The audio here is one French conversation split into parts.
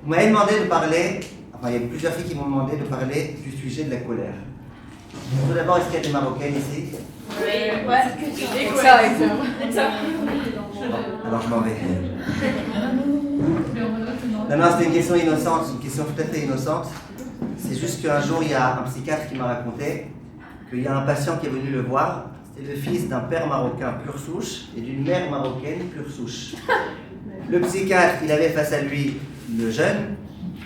Vous m'avez demandé de parler, enfin il y a plusieurs filles qui m'ont demandé de parler du sujet de la colère. Tout d'abord, est-ce qu'il y a des Marocaines ici? Oui, ouais. Ça. Alors je m'en vais. Non, c'était une question innocente, une question tout à fait innocente. C'est juste qu'un jour, il y a un psychiatre qui m'a raconté qu'il y a un patient qui est venu le voir. C'était le fils d'un père marocain pure souche et d'une mère marocaine pure souche. Le psychiatre, il avait face à lui le jeune,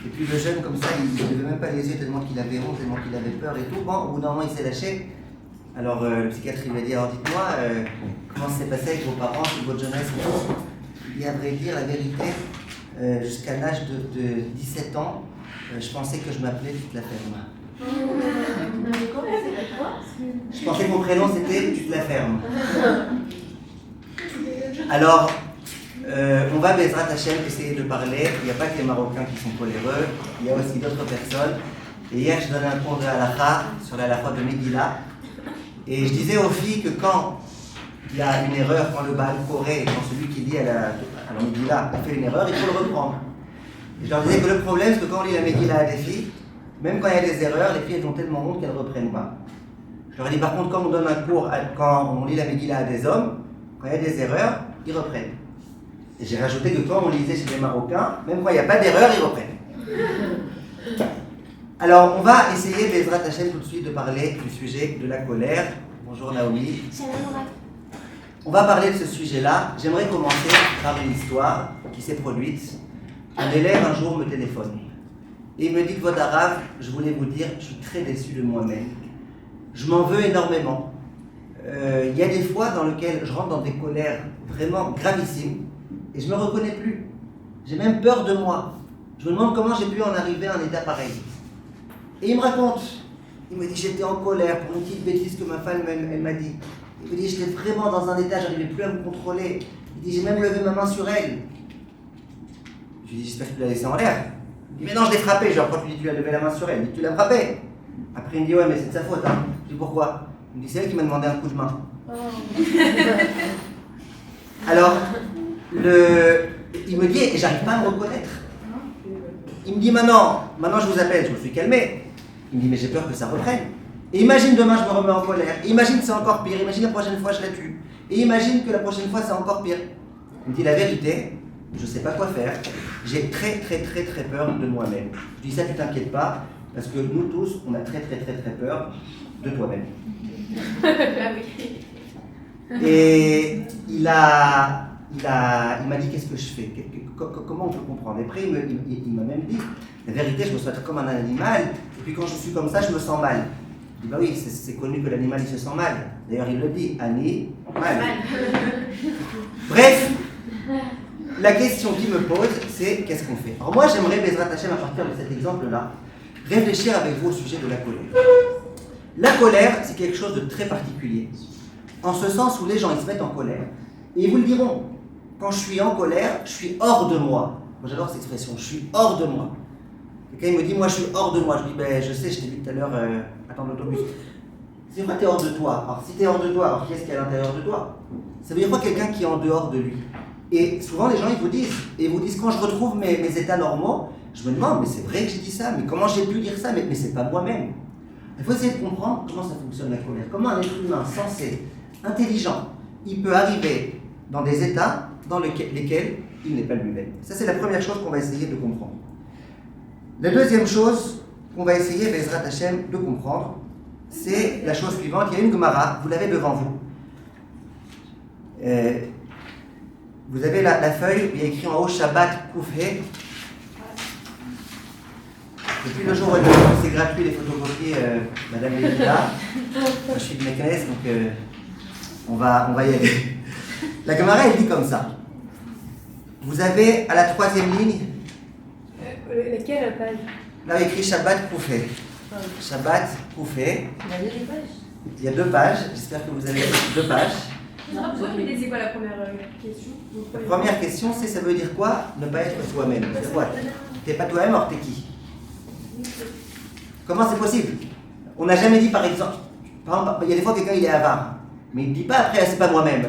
et puis le jeune, comme ça, il ne levait même pas les yeux tellement qu'il avait honte, tellement qu'il avait peur et tout. Bon, au bout d'un moment, il s'est lâché. Alors le psychiatre, il lui a dit, alors dites-moi, comment ça s'est passé avec vos parents, avec votre jeunesse et tout. Il dit, à vrai dire, la vérité, jusqu'à l'âge de 17 ans, je pensais que je m'appelais toute la ferme. Je pensais que mon prénom c'était toute la ferme. Alors, on va, Bezrat Hashem, essayer de parler. Il n'y a pas que les Marocains qui sont coléreux, il y a aussi d'autres personnes. Et hier, je donnais un cours de halakha sur la halakha de Megillah. Et je disais aux filles que quand il y a une erreur, quand le Baal Koré, quand celui qui lit à la Megillah fait une erreur, il faut le reprendre. Et je leur disais que le problème, c'est que quand on lit la Megillah à des filles, même quand il y a des erreurs, les filles elles ont tellement honte qu'elles ne reprennent pas. Je leur ai dit par contre, quand on donne un cours, quand on lit la Megillah à des hommes, quand il y a des erreurs, ils reprennent. Et j'ai rajouté que quand on lisait chez les Marocains, même quand il n'y a pas d'erreur, ils reprennent. Alors, on va essayer, Bezrat Hashem, tout de suite de parler du sujet de la colère. Bonjour Naomi. On va parler de ce sujet-là. J'aimerais commencer par une histoire qui s'est produite. Un élève un jour me téléphone. Et il me dit que votre arabe, je voulais vous dire, je suis très déçu de moi-même. Je m'en veux énormément. Il y a des fois dans lesquelles je rentre dans des colères vraiment gravissimes et je ne me reconnais plus. J'ai même peur de moi. Je me demande comment j'ai pu en arriver à un état pareil. Et il me raconte. Il me dit j'étais en colère pour une petite bêtise que ma femme elle m'a dit. Il me dit j'étais vraiment dans un état, j'arrivais plus à me contrôler. Il dit j'ai même levé ma main sur elle. Je lui dis j'espère que tu l'as laissée en l'air. Il dit mais non je l'ai frappée. Genre quand tu dis tu as levé la main sur elle, il dit tu l'as frappée. Après il me dit ouais mais c'est de sa faute. Hein. Je dis pourquoi? Il me dit c'est elle qui m'a demandé un coup de main. Oh. Alors il me dit et j'arrive pas à me reconnaître. Il me dit maintenant je vous appelle, je me suis calmé. Il me dit mais j'ai peur que ça reprenne. Et imagine demain je me remets en colère. Et imagine c'est encore pire. Imagine la prochaine fois je la tue. Et imagine que la prochaine fois c'est encore pire. Il me dit la vérité, je ne sais pas quoi faire. J'ai très peur de moi-même. Je dis ça tu t'inquiètes pas parce que nous tous on a très peur de toi-même. Ah oui. Et il m'a dit qu'est-ce que je fais, comment on peut comprendre. Et après il m'a même dit la vérité je me sens comme un animal et puis quand je suis comme ça je me sens mal. Je dis bah oui c'est connu que l'animal il se sent mal. D'ailleurs il le dit, Annie, mal. Bref, la question qu'il me pose c'est qu'est-ce qu'on fait. Alors moi j'aimerais Bezrat Hashem à partir de cet exemple là réfléchir avec vous au sujet de la colère. La colère c'est quelque chose de très particulier. En ce sens où les gens ils se mettent en colère et ils vous le diront. Quand je suis en colère, je suis hors de moi. Moi j'adore cette expression, je suis hors de moi. Quelqu'un il me dit moi je suis hors de moi. Je dis ben je sais, je t'ai dit tout à l'heure, attends l'autobus. C'est vrai t'es hors de toi. Alors si t'es hors de toi, alors qui est-ce qu'il y a à l'intérieur de toi? Ça veut dire quoi quelqu'un qui est en dehors de lui? Et souvent les gens ils vous disent quand je retrouve mes états normaux, je me demande mais c'est vrai que j'ai dit ça, mais comment j'ai pu dire ça, mais c'est pas moi-même. Il faut essayer de comprendre comment ça fonctionne la colère. Comment un être humain sensé, intelligent, il peut arriver dans des états dans lesquels il n'est pas lui-même. Ça, c'est la première chose qu'on va essayer de comprendre. La deuxième chose qu'on va essayer, Bezrat Hashem, de comprendre, c'est la chose suivante. Il y a une Gemara, vous l'avez devant vous. Vous avez la feuille, il y a écrit en haut Shabbat Koufhe. Depuis le jour où c'est gratuit les photocopies, Madame Lévida. Je suis de Meknes, donc on va y aller. La Gemara, elle dit comme ça. Vous avez à la 3e ligne. Laquelle page? Là, il y a écrit Shabbat Koufé. Shabbat Koufé. Il y a 2 pages. J'espère que vous avez 2 pages. C'est quoi la première question? La première question, c'est ça veut dire quoi ne pas être soi-même? C'est quoi? T'es pas toi-même, alors t'es qui? Comment c'est possible? On n'a jamais dit par exemple, il y a des fois quelqu'un il est avare, mais il ne dit pas après c'est pas moi-même.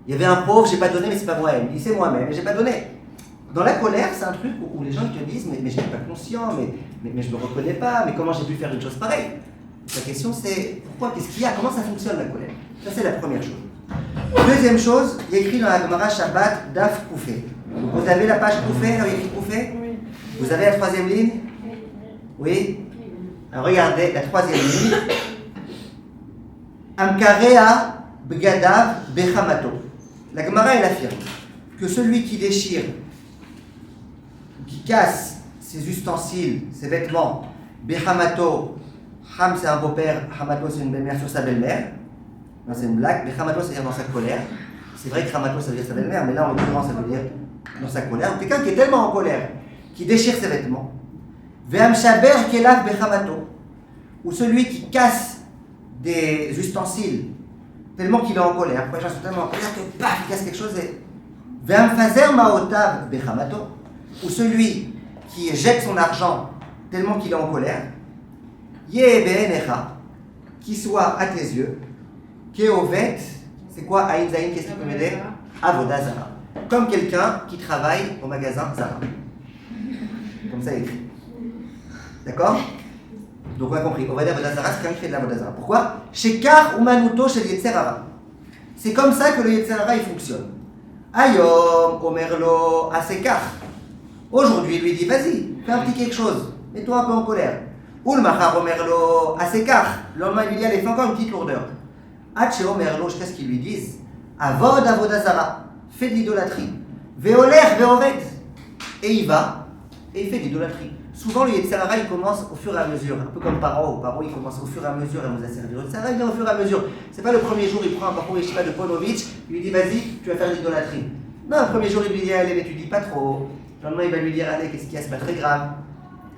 Il y avait un pauvre, j'ai pas donné, mais c'est pas moi-même. Il dit c'est moi-même, mais j'ai pas donné. Dans la colère, c'est un truc où les gens te disent mais je n'étais pas conscient, mais je ne me reconnais pas, mais comment j'ai pu faire une chose pareille? La question c'est pourquoi, qu'est-ce qu'il y a, comment ça fonctionne la colère? Ça c'est la première chose. Deuxième chose, il y a écrit dans la Gemara Shabbat Daf Koufé. Vous avez la page Koufé, là, il y a écrit Koufé? Oui. Vous avez la troisième ligne? Oui. Alors regardez la troisième ligne. Amkarea Bgadav Bechamato. La Gemara elle affirme que celui qui déchire, qui casse ses ustensiles, ses vêtements, Bechamato, Ham c'est un beau-père, Hamato c'est une belle-mère sur sa belle-mère. Non, c'est une blague, Bechamato c'est-à-dire dans sa colère. C'est vrai que Hamato ça veut dire sa belle-mère, mais là en l'occurrence ça veut dire dans sa colère. Quelqu'un qui est tellement en colère, qui déchire ses vêtements. Ve'amshaber kelav Bechamato. Ou celui qui casse des ustensiles tellement qu'il est en colère. Pourquoi les gens sont tellement en colère que paf, il casse quelque chose et Ve'amfazer ma'otav Bechamato. Ou celui qui jette son argent tellement qu'il est en colère. Ye'be'enecha, qui soit à tes yeux, Keovet, c'est quoi Aïn Zaïn, qu'est-ce qui peut m'aider? Avoda Zara. Comme quelqu'un qui travaille au magasin Zara. Comme ça écrit. D'accord? Donc on a compris. Avoda Zara, c'est quelqu'un qui fait de l'Avoda Zara. Pourquoi? Shekar umanuto shel Yetzer Hara. C'est comme ça que le Yetzer Hara il fonctionne. Ayom, Omerlo, Asekar. Aujourd'hui, il lui dit vas-y, fais un petit quelque chose. Mets-toi un peu en colère. Ulmachar Omerlo, Asekar. Le lendemain, il lui dit allez, fais encore une petite lourdeur. Hache Omerlo, jusqu'à ce qu'ils lui disent Avod Avoda Zara, fais de l'idolâtrie. Veoler, Veovet. Et il va, et il fait de l'idolâtrie. Souvent, le Yetzer Hara, il commence au fur et à mesure, un peu comme Paro. Paro, il commence au fur et à mesure à nous asservir. Le Yetzer Hara, il vient au fur et à mesure. C'est pas le premier jour, il prend un parcours Yeshiva de Ponovitch, il lui dit vas-y, tu vas faire de l'idolâtrie. Non, le premier jour, il lui dit allez, mais tu dis pas trop. Le lendemain, il va lui dire allez, qu'est-ce qu'il y a, c'est pas très grave.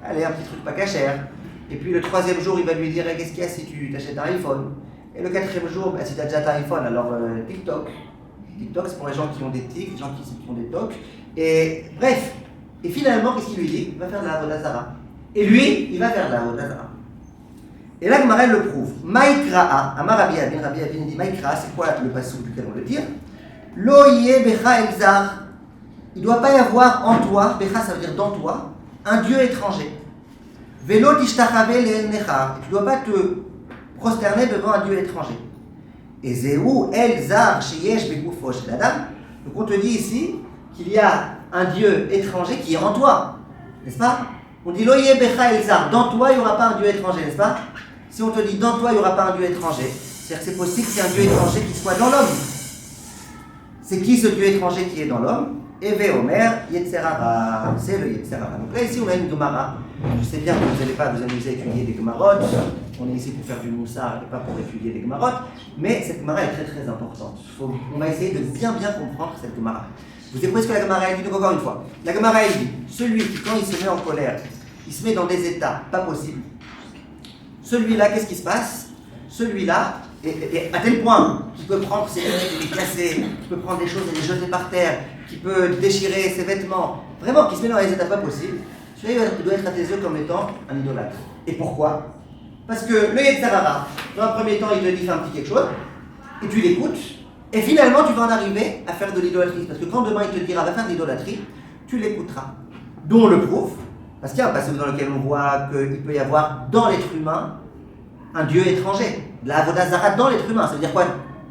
Allez, un petit truc pas cachère. Et puis le troisième jour, il va lui dire qu'est-ce qu'il y a si tu t'achètes un iPhone. Et le quatrième jour, si tu as déjà ton iPhone, alors TikTok. TikTok, c'est pour les gens qui ont des tics, les gens qui ont des tocs. Et bref. Et finalement, qu'est-ce qu'il lui dit? Il va faire de la Avoda Zara. Et lui, il va faire de la Avoda Zara. Et là, Gemara le prouve. Maïkra'a, Amar Rabbi Abin dit Maïkra'a, c'est quoi le passage duquel on le tire? Lo yeh becha elzar. Il ne doit pas y avoir en toi, becha ça veut dire dans toi, un Dieu étranger. Velo tishtachave le'el nechar. Tu ne dois pas te prosterner devant un Dieu étranger. Et zéou elzar sheyesh begufo shel adam. Donc on te dit ici qu'il y a un Dieu étranger qui est en toi, n'est-ce pas? On dit loye becha elzar, dans toi il n'y aura pas un Dieu étranger, n'est-ce pas? Si on te dit dans toi il n'y aura pas un Dieu étranger, c'est-à-dire que c'est possible qu'il y ait un Dieu étranger qui soit dans l'homme. C'est qui ce Dieu étranger qui est dans l'homme? Eve Omer Yetzer Hara, c'est le Yetzer Hara. Donc là ici on a une Gemara. Je sais bien que vous n'allez pas vous amuser à étudier des Gemarotes. On est ici pour faire du moussard et pas pour étudier des Gemarotes. Mais cette Gemara est très très importante. On va essayer de bien comprendre cette Gemara. Vous écoutez ce que la Gemara dit, donc encore une fois. La Gemara dit, celui qui quand il se met en colère, il se met dans des états pas possibles. Celui-là, qu'est-ce qui se passe? Celui-là, et à tel point qu'il peut prendre ses lunettes et les casser, qu'il peut prendre des choses et les jeter par terre, qu'il peut déchirer ses vêtements, vraiment qu'il se met dans les états pas possibles, celui-là doit être à tes yeux comme étant un idolâtre. Et pourquoi? Parce que le Yetzer Hara, dans un premier temps, il te dit fais un petit quelque chose, et tu l'écoutes, et finalement tu vas en arriver à faire de l'idolâtrie. Parce que quand demain il te dira va faire de l'idolâtrie, tu l'écouteras. D'où on le prouve, parce qu'il y a un passage dans lequel on voit qu'il peut y avoir dans l'être humain un Dieu étranger. De la Avoda Zara dans l'être humain. Ça veut dire quoi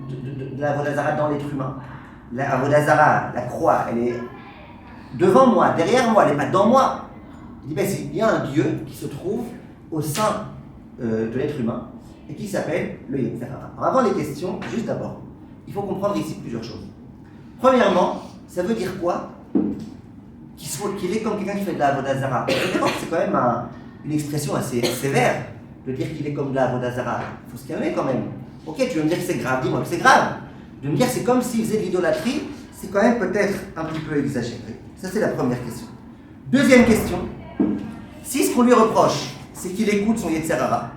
de la Avoda Zara dans l'être humain? La Avoda Zara, la croix, elle est devant moi, derrière moi, elle n'est pas dans moi. Il dit ben, il y a un Dieu qui se trouve au sein de l'être humain et qui s'appelle le Yetzer Hara. Alors avant les questions, juste d'abord, il faut comprendre ici plusieurs choses. Premièrement, ça veut dire quoi? Qu'il est comme quelqu'un qui fait de la Avoda Zara. C'est quand même une expression assez sévère de dire qu'il est comme de la Avoda Zara. Il faut se calmer quand même. Ok, tu veux me dire que c'est grave, dis-moi que c'est grave. De me dire que c'est comme s'il faisait de l'idolâtrie, c'est quand même peut-être un petit peu exagéré. Ça, c'est la première question. Deuxième question, si ce qu'on lui reproche, c'est qu'il écoute son Yetzer Hara.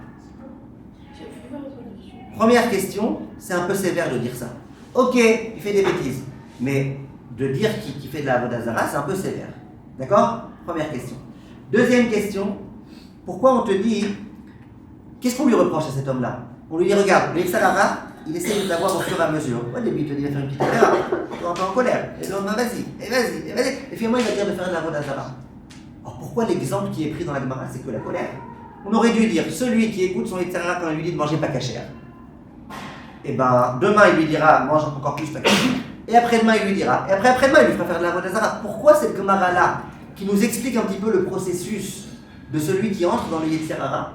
Première question, c'est un peu sévère de dire ça. Ok, il fait des bêtises, mais de dire qu'il fait de la Avoda Zara, c'est un peu sévère. D'accord? Première question. Deuxième question, pourquoi on te dit, qu'est-ce qu'on lui reproche à cet homme-là? On lui dit, regarde, le Yetzer Hara, il essaie de t'avoir au fur et à mesure. Au début, il te dit de faire une petite erreur, tu rentres en colère. Et le lendemain, vas-y. Et finalement, il va dire de faire de la Avodah Zarah. Alors pourquoi l'exemple qui est pris dans la Gemara, c'est que la colère? On aurait dû dire, celui qui écoute son Yetzirah quand il lui dit de manger pas cachère. Et ben, demain, il lui dira, mange encore plus ta cachère. Et après-demain, il lui dira. Et après-demain, il lui fera faire de la Avodah Zarah. Pourquoi cette Gemara-là, qui nous explique un petit peu le processus de celui qui entre dans le Yetzirah,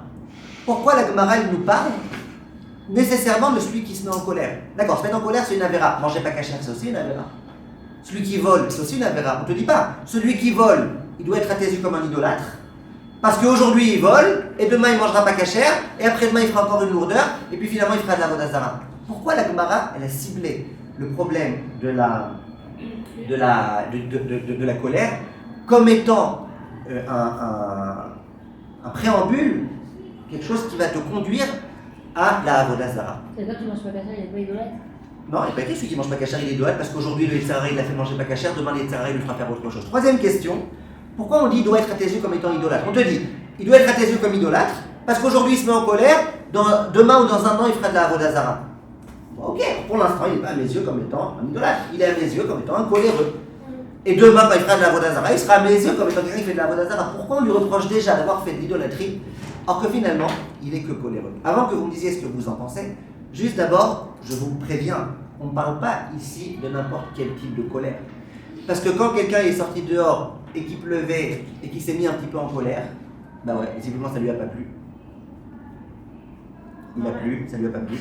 pourquoi la Gemara, il nous parle nécessairement de celui qui se met en colère? D'accord, se mettre en colère, c'est une avéra. Manger pas cachère, c'est aussi une avéra. Celui qui vole, c'est aussi une avéra. On te dit pas, celui qui vole, il doit être à tes yeux comme un idolâtre. Parce qu'aujourd'hui, il vole, et demain, il mangera pas cachère, et après-demain, il fera encore une lourdeur, et puis finalement, il fera de la Avodah Zarah. Pourquoi la Gemara, elle a ciblé le problème de la colère comme étant un préambule, quelque chose qui va te conduire à la Avodah Zarah. C'est-à-dire que tu manges pas cachère, il n'est pas idolâtre? Non, il n'est pas été celui qui mange pas cachère, il est idolâtre, parce qu'aujourd'hui, le Yetzirah, il l'a fait manger pas cachère, demain, le Yetzirah, il lui fera faire autre chose. Troisième question, pourquoi on dit il doit être à tes yeux comme étant idolâtre? On te dit, il doit être à tes yeux comme idolâtre, parce qu'aujourd'hui, il se met en colère, demain ou dans un an, il fera de la Avodah Zarah. Ok, pour l'instant, il n'est pas à mes yeux comme étant un idolâtre, il est à mes yeux comme étant un coléreux. Et demain, quand il fera de la Avodah Zarah, il sera à mes yeux comme étant quelqu'un qui fait de la Avodah Zarah. Pourquoi on lui reproche déjà d'avoir fait de l'idolâtrie, alors que finalement, il est que coléreux? Avant que vous me disiez ce que vous en pensez, juste d'abord, je vous préviens, on ne parle pas ici de n'importe quel type de colère. Parce que quand quelqu'un est sorti dehors et qu'il pleuvait et qu'il s'est mis un petit peu en colère, bah ouais, visiblement ça lui a pas plu. Il a plu, ça lui a pas plu.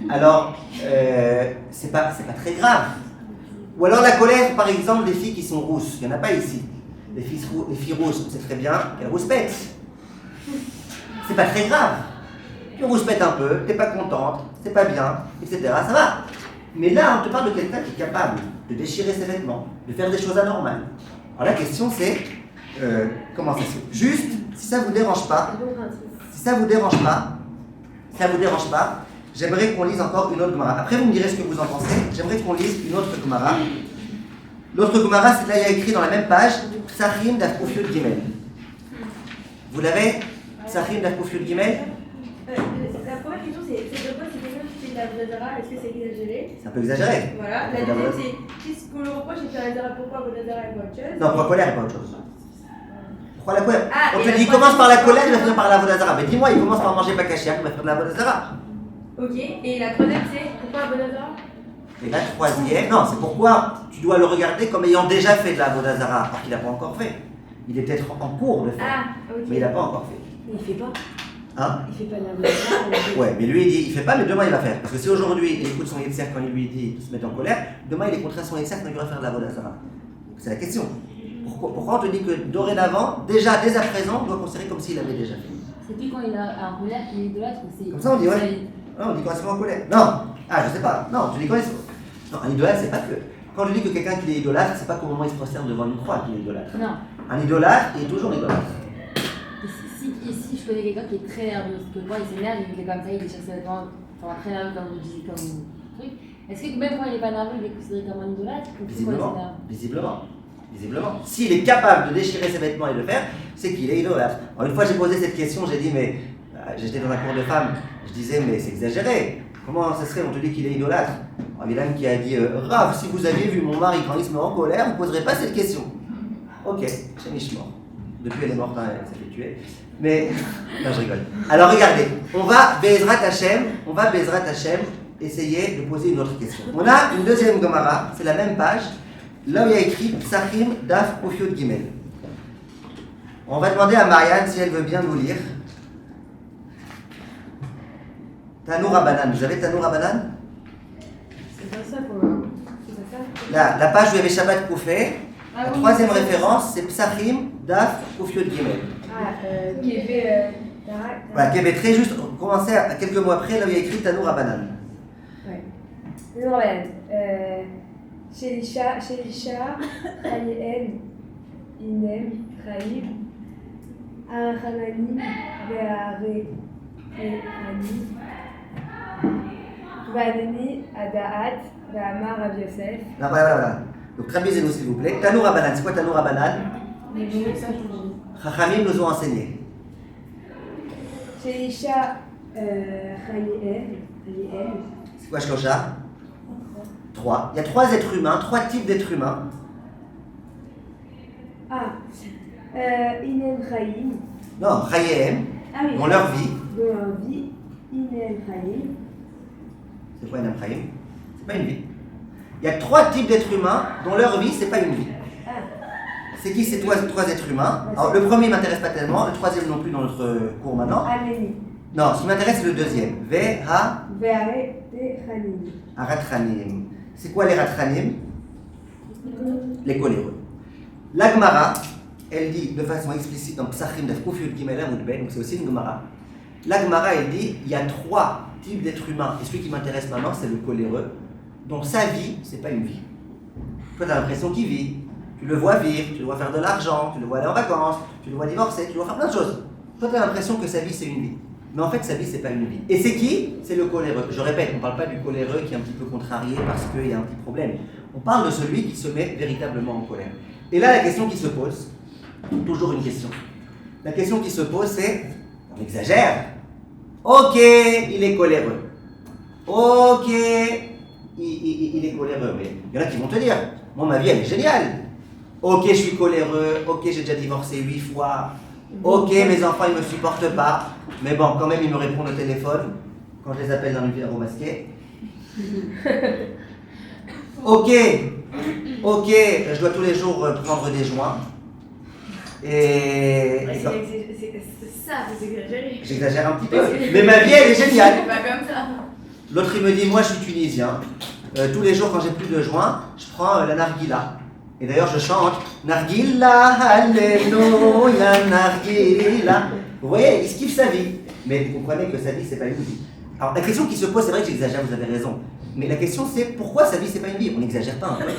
Alors, c'est pas très grave. Ou alors la colère, par exemple, des filles qui sont rousses. Il n'y en a pas ici. Les filles rousses, c'est très bien qu'elles rouspètent. C'est pas très grave. Tu rouspètes un peu, t'es pas contente, c'est pas bien, etc. Ça va. Mais là, on te parle de quelqu'un qui est capable de déchirer ses vêtements, de faire des choses anormales. Alors la question c'est, comment ça se fait? Juste, si ça vous dérange pas, j'aimerais qu'on lise encore une autre Gemara. Après, vous me direz ce que vous en pensez. J'aimerais qu'on lise une autre Gemara. L'autre Gemara, c'est là, il y a écrit dans la même page, Psachim daf Kuf Yud Gimel. Vous l'avez? Psachim daf Kuf Yud Gimel? La première question, c'est de quoi c'est quelqu'un qui fait de la Avodah Zarah, est-ce que c'est exagéré? C'est un peu exagéré. Voilà. La deuxième, c'est qu'est-ce qu'on le reproche, c'est de faire la Zarah, pourquoi Avodah Zarah et pas autre chose? Non, pourquoi colère et pas autre chose? Pourquoi la colère? Ah, on te dit, il commence par la colère, il va finir par la Avodah Zarah. Mais dis-moi, il commence par manger pas cachère, il va faire de la Avodah Zarah. Ok, et la troisième, c'est pourquoi Avodah Zarah? Et la troisième, non, c'est pourquoi tu dois le regarder comme ayant déjà fait de la Avodah Zarah, alors qu'il n'a pas encore fait. Il est peut-être en cours de faire, ok. mais il n'a pas encore fait. Mais il fait pas. Hein? Il fait pas de la Avodah. Ouais, mais lui il dit, il fait pas, mais demain il va faire. Parce que si aujourd'hui il écoute son Yetzirah quand il lui dit de se mettre en colère, demain il est contraire à son Yetzirah quand il va faire de la Avodah Zarah. C'est la question. Pourquoi on te dit que dorénavant, déjà, dès à présent, on doit considérer comme s'il avait déjà fait? C'est lui quand il a un colère qu'il est idolâtre ou c'est. Comme ça on dit, ouais. Non, on dit quand il se met en colère. Non, je sais pas. Non, tu dis quand il se. Non, un idolâtre, c'est pas que. Quand je dis que quelqu'un qui est idolâtre, c'est pas qu'au moment où il se prosterne devant une croix qu'il est idolâtre. Non. Un idolâtre, il est toujours idolâtre. Et si je connais quelqu'un qui est très nerveux, parce que moi il s'énerve, il est comme ça, il déchire ses vêtements, enfin très nerveux comme vous disiez, comme truc. Est-ce que même quand il n'est pas nerveux, il est considéré comme un idolâtre ou Visiblement. S'il est capable de déchirer ses vêtements et de le faire, c'est qu'il est idolâtre. Alors, une fois j'ai posé cette question, j'ai dit, mais j'étais dans un cours de femmes, je disais, mais c'est exagéré. Comment ça serait, on te dit qu'il est idolâtre? Alors, il y a une qui a dit, Rav, si vous aviez vu mon mari quand il se met en colère, vous ne poserez pas cette question. Ok, c'est Mishmor. Depuis elle est morte, elle s'est fait tuer. Mais, non, je rigole. Alors regardez, on va Bezrat Hashem, essayer de poser une autre question. On a une deuxième Gemara, c'est la même page, là où il y a écrit Psachim daf Kuf Yud Gimel. On va demander à Marianne si elle veut bien nous lire. Tanour Abanan, vous avez Tanour Abanan? C'est pas ça pour le. Là, la page où il y avait Shabbat Koufé, la troisième référence, c'est Psachim daf Kuf Yud Gimel. Voilà, qui avait très juste commencé à quelques mois après, là où il y a écrit Tanour Abanan. Ouais. Tanour Abanan. Chez l'Isha, Chayeen, Inem, Chaïb, Arachanani, Ve'are, Vaneni, Adaat, Ve'amar, Rav Yosef. Non, voilà. Donc traduisez-nous s'il vous plaît. Tanour Abanan, c'est quoi Tanour Abanan? Chachamim nous ont enseigné. Chez l'Isha, Chayeen, Hayem. C'est quoi Shlocha? 3. Il y a 3 êtres humains, 3 types d'êtres humains. Ah. Inem Chaim. Non, Chayehem, Ah oui. dans leur vie. Dans leur vie. Inem Chaim. C'est quoi un Chaim? C'est pas une vie. Il y a 3 types d'êtres humains dont leur vie, c'est pas une vie. Ah. C'est qui ces 3 êtres humains? Alors, le premier m'intéresse pas tellement, le troisième non plus dans notre cours maintenant. Ameni. Non, ce qui m'intéresse, c'est le deuxième. Ve-ha Ve'are te Chanim. Aratranim. C'est quoi les Ratranim? Les coléreux. La Gemara, elle dit de façon explicite dans Psachim d'Afkouf Yud Gimel Amud Ben, donc c'est aussi une Gemara. La Gemara, elle dit il y a 3 types d'êtres humains, et celui qui m'intéresse maintenant, c'est le coléreux, dont sa vie, c'est pas une vie. Toi, tu as l'impression qu'il vit, tu le vois vivre, tu le vois faire de l'argent, tu le vois aller en vacances, tu le vois divorcer, tu le vois faire plein de choses. Toi, tu as l'impression que sa vie, c'est une vie. Mais en fait, sa vie, c'est pas une vie. Et c'est qui? C'est le coléreux. Je répète, on ne parle pas du coléreux qui est un petit peu contrarié parce qu'il y a un petit problème. On parle de celui qui se met véritablement en colère. Et là, la question qui se pose, toujours une question. La question qui se pose, c'est, on exagère. Ok, il est coléreux. Ok, il est coléreux. Mais il y en a qui vont te dire, moi, ma vie, elle est géniale. Ok, je suis coléreux. Ok, j'ai déjà divorcé 8 fois. Ok, mes enfants, ils ne me supportent pas. Mais bon, quand même, ils me répondent au téléphone quand je les appelle dans le bureau masqué. Ok, je dois tous les jours prendre des joints. Et C'est ça, vous exagérez. j'exagère un petit peu. Mais ma vie, elle est géniale. C'est pas comme ça. L'autre, il me dit, moi, je suis tunisien. Tous les jours, quand j'ai plus de joints, je prends la narguila. Et d'ailleurs, je chante Nargila, Alléluia, Nargila. Vous voyez, il se kiffe sa vie. Mais vous comprenez que sa vie, c'est pas une vie. Alors, la question qui se pose, c'est vrai que j'exagère, vous avez raison. Mais la question, c'est pourquoi sa vie, c'est pas une vie? On n'exagère pas un peu.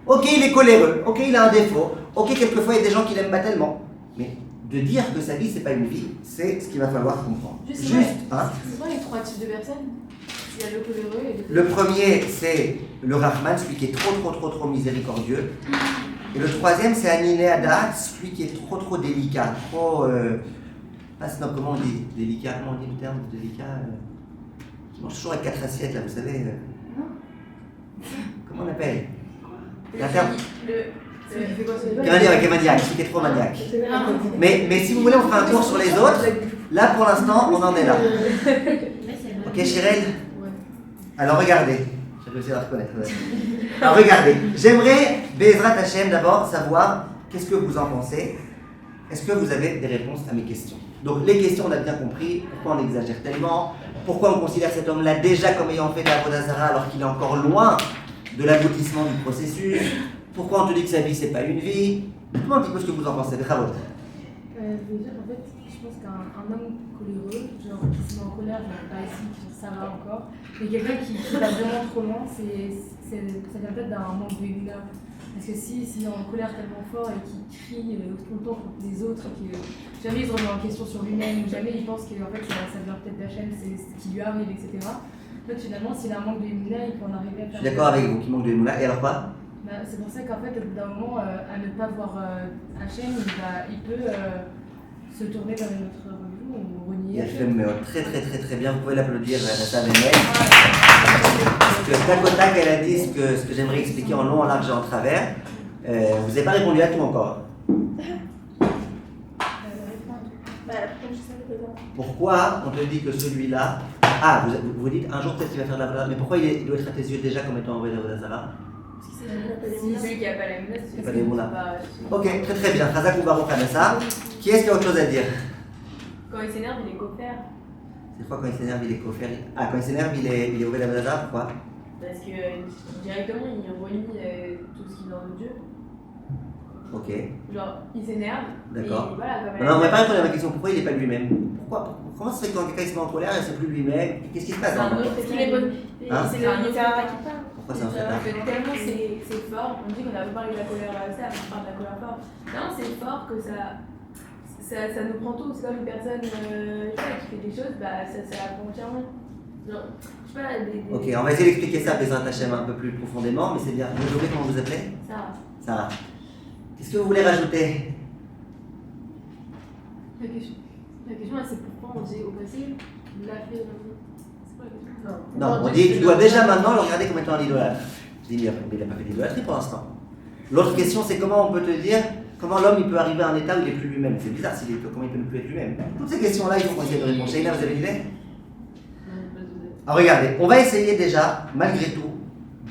Ok, il est coléreux. Ok, il a un défaut. Ok, quelquefois, il y a des gens qui l'aiment pas tellement. Mais de dire que sa vie, c'est pas une vie, c'est ce qu'il va falloir comprendre. Juste, hein. C'est quoi les 3 types de personnes? Il y a le coléreux et Le premier, c'est le Rahman, celui qui est trop miséricordieux. Et le troisième, c'est Aniné Adat, celui qui est trop délicat, comment on dit délicat, comment on dit le terme délicat qui mange toujours avec 4 assiettes, là, vous savez. Comment on appelle? Il y a un terme. Maniaque, celui qui est trop maniaque. Mais si vous voulez, on fera un tour sur les autres. Là, pour l'instant, on en est là. Ok, Chirel? Alors regardez, j'ai réussi à la reconnaître. Alors regardez, j'aimerais, Bezrat Hashem, d'abord savoir qu'est-ce que vous en pensez. Est-ce que vous avez des réponses à mes questions? Donc les questions, on a bien compris, pourquoi on exagère tellement, pourquoi on considère cet homme-là déjà comme ayant fait de la Avodah Zara alors qu'il est encore loin de l'aboutissement du processus, pourquoi on te dit que sa vie c'est pas une vie. Dites-moi un petit peu ce que vous en pensez, bravo. Je veux dire, en fait, je pense qu'un homme coléreux, genre qui se met en colère, genre pas ici, ça va encore, mais quelqu'un qui va vraiment trop loin, ça vient peut-être d'un manque de humeur. Parce que s'il est en colère tellement fort et qu'il crie tout le temps contre les autres, et que jamais il se remet en question sur lui-même, ou jamais il pense que en fait, ça vient peut-être d'Hachem, c'est ce qui lui arrive, etc. En fait, finalement, s'il a un manque de humeur, il peut en arriver à faire. Je suis d'accord avec vous, qui manque de Moula. Et alors quoi? C'est pour ça qu'en fait, au bout d'un moment, à ne pas voir Hachem, il peut se tourner vers une autre religion ou renier Hachem. Très bien, vous pouvez l'applaudir, Ressa Benel. Parce que tac au tac, elle a dit ce que j'aimerais expliquer en long, en large et en travers. Vous n'avez pas répondu à tout encore. Pourquoi on te dit que celui-là... Ah, vous dites un jour peut-être qu'il va faire de la Avodah, mais pourquoi il doit être à tes yeux déjà comme étant envoyé de la Avodah Zara? C'est celui qui n'a pas la menace. C'est pas des mots là. Ok, très bien. Chazak ou Baruch Hanessa. Qui est-ce qui a autre chose à dire? Quand il s'énerve, il est coffert. C'est quoi quand il s'énerve, il est coffert? Ah, quand il s'énerve, il est ouvert la Zara, pourquoi? Parce que directement, il renie tout ce qui vient de Dieu. Ok. Genre, il s'énerve. D'accord. Voilà, Non, on va pas répondre à ma question. Pourquoi il n'est pas lui-même? Comment ça se fait que quand quelqu'un se met en colère, il ne sait plus lui-même? Qu'est-ce qui se passe? Parce qu'il est bon. Hein? C'est le Yitzhara qui parle. Pourquoi c'est un fait? Tellement c'est fort. On dit qu'on a parlé de la colère à ça, on parle de la colère fort. Non, c'est fort que ça nous prend tous. C'est comme une personne qui fait des choses, bah, ça la prend entièrement. Genre, je sais pas, Ok, on va essayer d'expliquer ça, Bezrat Hashem, un peu plus profondément, mais c'est bien. Vous oubliez comment vous appelez? Sarah. Qu'est-ce que vous voulez rajouter? La question c'est pourquoi on dit au passé, il l'a fait. C'est Non, on dit tu dois déjà maintenant le regarder comme étant un idolâtre. Je dis, mais il n'a pas fait d'idolâtrie pour l'instant. L'autre question, c'est comment on peut te dire comment l'homme il peut arriver à un état où il n'est plus lui-même. C'est bizarre, comment il peut ne plus être lui-même. Toutes ces questions-là, il faut qu'on essaie de répondre. Shaila, vous avez une idée? Alors regardez, on va essayer déjà, malgré tout,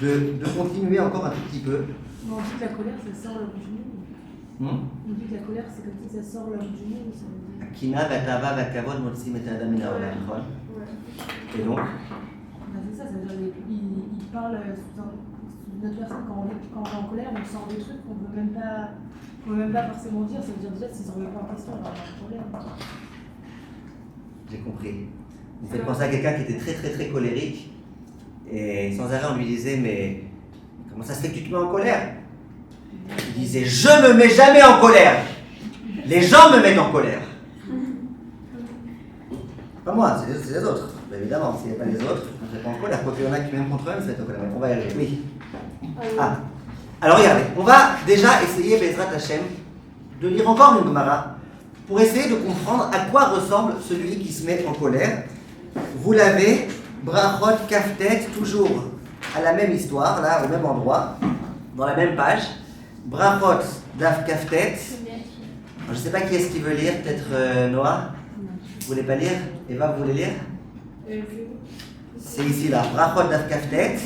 de continuer encore un tout petit peu. On dit que la colère, ça sort l'homme du monde. On dit que la colère, c'est comme si ça sort l'homme du monde. Ça veut dire... Kina, Vatava, Vakavod, Motsim et Adam Minaolam. Et donc C'est ça, ça veut dire il parle sous notre personne quand on est en colère, on sort des trucs qu'on ne peut même pas forcément dire. Ça veut dire déjà, s'ils ne se remettent pas en question, on va avoir un problème. J'ai compris. Vous faites penser à quelqu'un qui était très très très colérique et sans arrêt on lui disait mais comment ça se fait que tu te mets en colère? Il disait je me mets jamais en colère. Les gens me mettent en colère. Pas moi, c'est les autres. Bah, évidemment, s'il n'y a pas les autres, on ne se met pas en colère. Quoi qu'il y en a qui même contre eux, ils se mettent en colère. On va y arriver. Oui. Ah. Alors regardez, on va déjà essayer Bezrat Hashem de lire encore une Gemara pour essayer de comprendre à quoi ressemble celui qui se met en colère. Vous l'avez, Brachot Kaftet, toujours à la même histoire, là, au même endroit, dans la même page. Brachot Daf Kaftet. Je ne sais pas qui est-ce qui veut lire, peut-être Noah. Vous voulez pas lire? Eva, vous voulez lire? C'est ici, là. Brachot Daf Kaftet.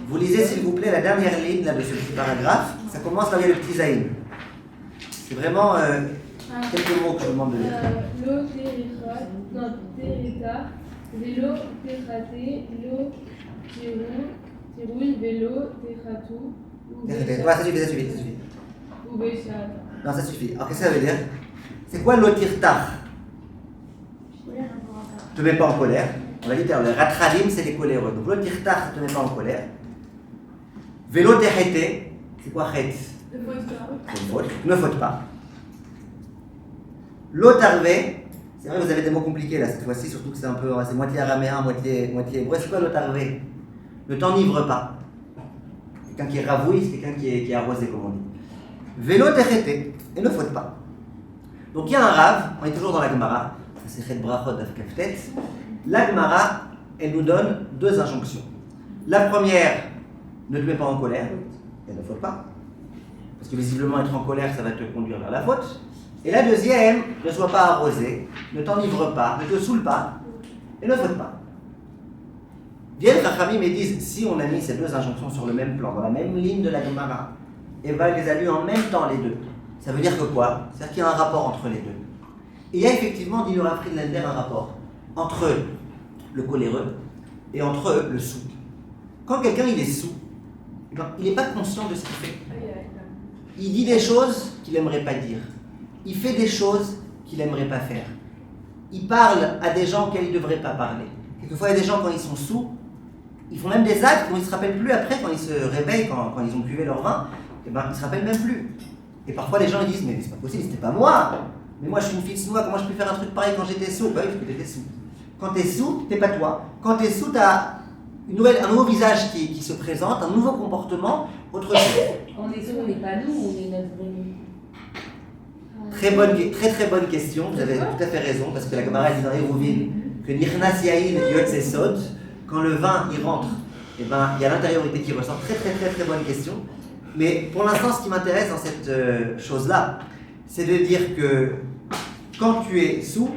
Vous lisez, s'il vous plaît, la dernière ligne là, de ce petit paragraphe. Ça commence là où il y a le petit zaïn. C'est vraiment quelques mots que je vous demande de lire. Lo terita, non, terita, vélo terate, lo tiroui, vélo teratu, Ouais, ça suffit. ou béchat. Non, ça suffit. Alors, qu'est-ce que ça veut dire? C'est quoi l'otirtar? Ne te mets pas en colère. On l'a dit tout à l'heure, le ratralim, c'est les coléreux. Donc, l'otirtar, ne te mets pas en colère. Vélo terete, c'est quoi chet? C'est une faute. Ne faute pas. L'otarvé, c'est vrai, vous avez des mots compliqués là cette fois-ci, surtout que c'est moitié araméen, moitié hébreu. C'est quoi l'otarvé? Ne t'enivre pas. Quelqu'un qui est ravouille, c'est quelqu'un qui est arrosé, comme on dit. Vélo terete, et ne faute pas. Donc il y a un rave, on est toujours dans la Gemara, c'est Chet Brachot Daf Kaftet. La Gemara, elle nous donne deux injonctions. La première, ne te mets pas en colère, et ne faute pas. Parce que visiblement être en colère, ça va te conduire vers la faute. Et la deuxième, ne sois pas arrosé, ne t'enivre pas, ne te saoule pas, et ne faute pas. Viennent Rachamim et disent, si on a mis ces deux injonctions sur le même plan, dans la même ligne de la Gemara, et va les a lues en même temps les deux, ça veut dire que quoi? C'est-à-dire qu'il y a un rapport entre les deux. Et il y a effectivement, dit le Rav Friedlander, un rapport entre le coléreux et entre le soûl. Quand quelqu'un il est soûl, il n'est pas conscient de ce qu'il fait. Il dit des choses qu'il n'aimerait pas dire. Il fait des choses qu'il n'aimerait pas faire. Il parle à des gens auxquels il ne devrait pas parler. Quelquefois, il y a des gens, quand ils sont sous, ils font même des actes dont ils ne se rappellent plus après, quand ils se réveillent, quand ils ont buvé leur vin, et ben, ils ne se rappellent même plus. Et parfois, les gens ils disent, mais c'est pas possible, c'était pas moi. Mais moi, je suis une fille de soua, comment je peux faire un truc pareil quand j'étais sous? Bah oui, parce que t'étais sous. Quand t'es sous, t'es pas toi. Quand t'es sous, t'as un nouveau visage qui se présente, un nouveau comportement, autre chose. On est sous, on n'est pas nous, on est notre vrai nous. Très bonne question, vous avez tout à fait raison, parce que la Gemara dit dans Hérouvine que Nichnas Yain Yotze Sod, quand le vin il rentre, et ben, il y a l'intériorité qui ressort. Très bonne question. Mais pour l'instant, ce qui m'intéresse dans cette chose-là, c'est de dire que quand tu es sous,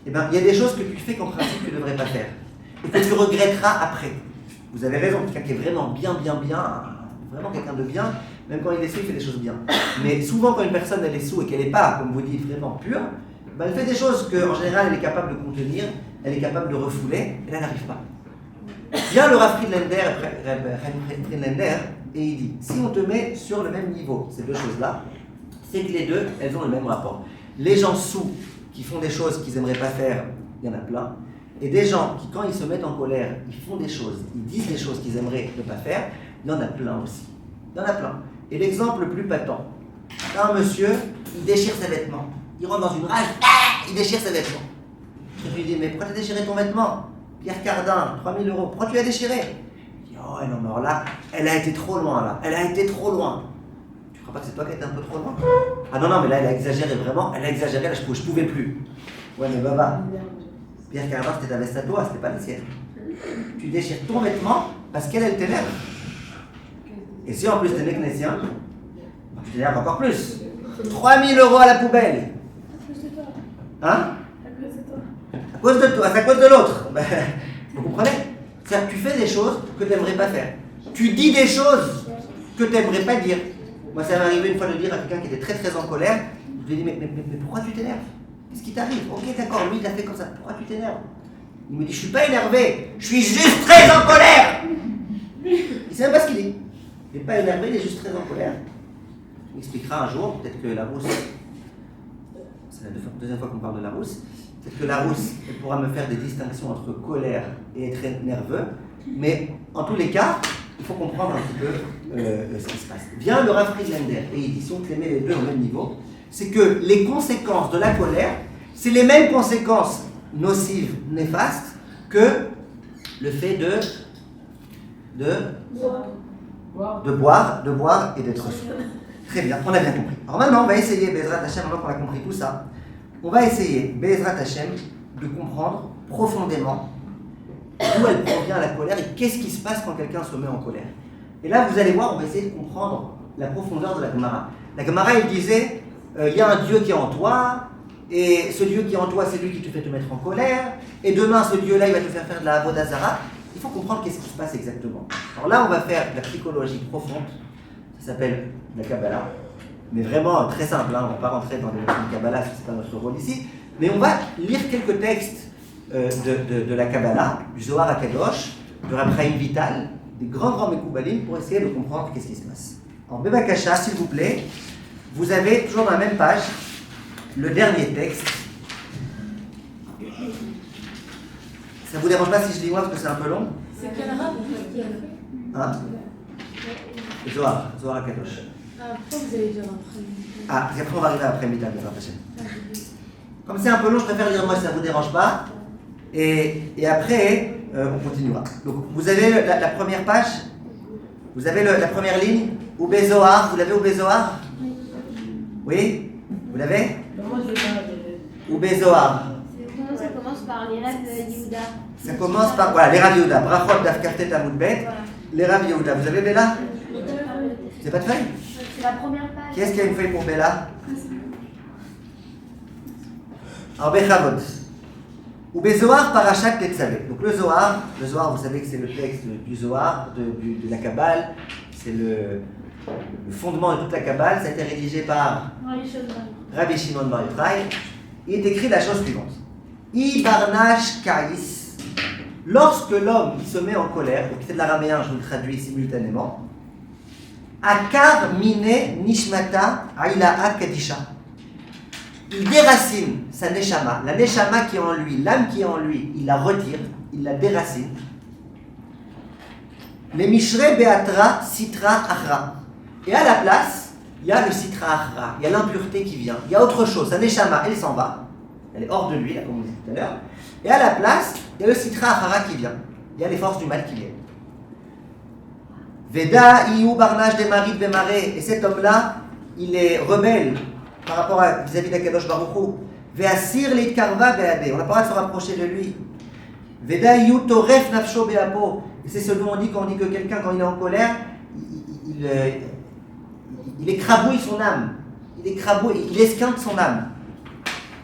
eh ben, il y a des choses que tu fais qu'en principe tu ne devrais pas faire. Et que tu regretteras après. Vous avez raison, quelqu'un qui est vraiment bien, vraiment quelqu'un de bien, même quand il est sous, il fait des choses bien. Mais souvent, quand une personne elle est sous et qu'elle n'est pas, comme vous dites, vraiment pure, ben, elle fait des choses qu'en général elle est capable de contenir, elle est capable de refouler, et là, elle n'arrive pas. Vient le Rav Friedlander, et il dit, si on te met sur le même niveau, ces deux choses-là, c'est que les deux, elles ont le même rapport. Les gens sous qui font des choses qu'ils n'aimeraient pas faire, il y en a plein. Et des gens qui, quand ils se mettent en colère, ils font des choses, ils disent des choses qu'ils aimeraient ne pas faire, il y en a plein aussi. Il y en a plein. Et l'exemple le plus patent, un monsieur, il déchire ses vêtements. Il rentre dans une rage, il déchire ses vêtements. Je lui dis, mais pourquoi tu as déchiré ton vêtement? Pierre Cardin, 3000 €, pourquoi tu l'as déchiré? Il dit, oh non, mais alors là, elle a été trop loin là, elle a été trop loin. Tu crois pas que c'est toi qui as été un peu trop loin? Ah non, mais là, elle a exagéré vraiment, là, je pouvais plus. Ouais, mais Baba, Pierre Cardin, c'était ta veste à toi, c'était pas la sienne. Tu déchires ton vêtement parce qu'elle, elle t'énerve. Et si en plus t'es mécanicien, tu t'énerves encore plus. 3000 € à la poubelle. Hein? À cause de toi, c'est à cause de l'autre. Vous comprenez? C'est-à-dire que tu fais des choses que tu n'aimerais pas faire. Tu dis des choses que tu n'aimerais pas dire. Moi, ça m'est arrivé une fois de dire à quelqu'un qui était très très en colère, je lui ai dit, mais pourquoi tu t'énerves? Qu'est-ce qui t'arrive? Ok, d'accord, lui il a fait comme ça. Pourquoi tu t'énerves? Il me dit, je suis pas énervé, je suis juste très en colère. Il sait même pas ce qu'il dit. Il n'est pas énervé, il est juste très en colère. Il m'expliquera un jour, peut-être que la rousse, c'est la deuxième fois qu'on parle de la rousse, peut-être que la rousse, elle pourra me faire des distinctions entre colère et être nerveux, mais en tous les cas, il faut comprendre un petit peu ce qui se passe. Vient le Rav Friedlander et il dit, si on te les met les deux au même niveau, c'est que les conséquences de la colère, c'est les mêmes conséquences nocives, néfastes, que le fait de boire et d'être sous. Très bien, on a bien compris. Alors maintenant, on va essayer, Bezrat Hashem, maintenant qu'on a compris tout ça, on va essayer, Bezrat Hashem, de comprendre profondément d'où elle provient la colère et qu'est-ce qui se passe quand quelqu'un se met en colère. Et là, vous allez voir, on va essayer de comprendre la profondeur de la Gemara. La Gemara, il disait, il y a un Dieu qui est en toi, et ce Dieu qui est en toi, c'est lui qui te fait te mettre en colère, et demain, ce Dieu-là, il va te faire de la Avodah Zarah. Il faut comprendre qu'est-ce qui se passe exactement. Alors là, on va faire la psychologie profonde, ça s'appelle la Kabbalah, mais vraiment très simple, hein, on ne va pas rentrer dans les notions de Kabbalah, ce n'est pas notre rôle ici, mais on va lire quelques textes de la Kabbalah, du Zohar HaKadosh, de Rav Chaim Vital, des grands Mekoubalim, pour essayer de comprendre qu'est-ce qui se passe. En Bebakasha, s'il vous plaît, vous avez toujours dans la même page le dernier texte. Ça vous dérange pas si je lis moi parce que c'est un peu long? C'est quel arabe Hein? Zohar HaKadosh. Pourquoi vous allez dire après? Ah, et après on va arriver après Vital, comme c'est un peu long, je préfère lire moi si ça ne vous dérange pas. Et après, on continuera. Donc, vous avez la première page, vous avez la première ligne, Oubé Zohar, vous l'avez Oubé Zohar? Oui? Vous l'avez? Moi, je vais pas. Oubé Zohar. Ça commence par les rêves de Yehuda. Ça commence par, voilà, les Rav Yehuda. Brachot d'Afkartet Amoudbet, les Rav Yehuda. Vous avez Béla? C'est pas de feuille? C'est la première page. Qui est-ce qui a une feuille pour Béla? Alors, Bechavot. Ou Zohar Parashat Tetzavé. Donc le Zohar, vous savez que c'est le texte du Zohar, de la Kabbale, c'est le fondement de toute la Kabbale. Ça a été rédigé par Rabbi Shimon Bar Yochai. Il est écrit la chose suivante. Ibarnash Kaïs. Lorsque l'homme se met en colère, donc c'est de l'araméen, je vous le traduis simultanément. Akar mine nishmata aila'a kadisha. Il déracine sa neshama, la neshama qui est en lui, l'âme qui est en lui, il la retire, il la déracine. Les mishre beatra sitra achra. Et à la place, il y a le sitra achra, il y a l'impureté qui vient, il y a autre chose. Sa neshama, elle s'en va, elle est hors de lui, là, comme on disait tout à l'heure. Et à la place, il y a le sitra achra qui vient, il y a les forces du mal qui viennent. Veda iou barnage des maris de maré. Et cet homme-là, il est rebelle par rapport vis-à-vis d'Akadosh Baruch Hu. Ve'asir leitkarva be'adeh. On n'a pas le droit de se rapprocher de lui. Veda iou toref nafsho be'apo. Et c'est ce dont on dit quand on dit que quelqu'un, quand il est en colère, il écrabouille son âme. Il esquinte son âme.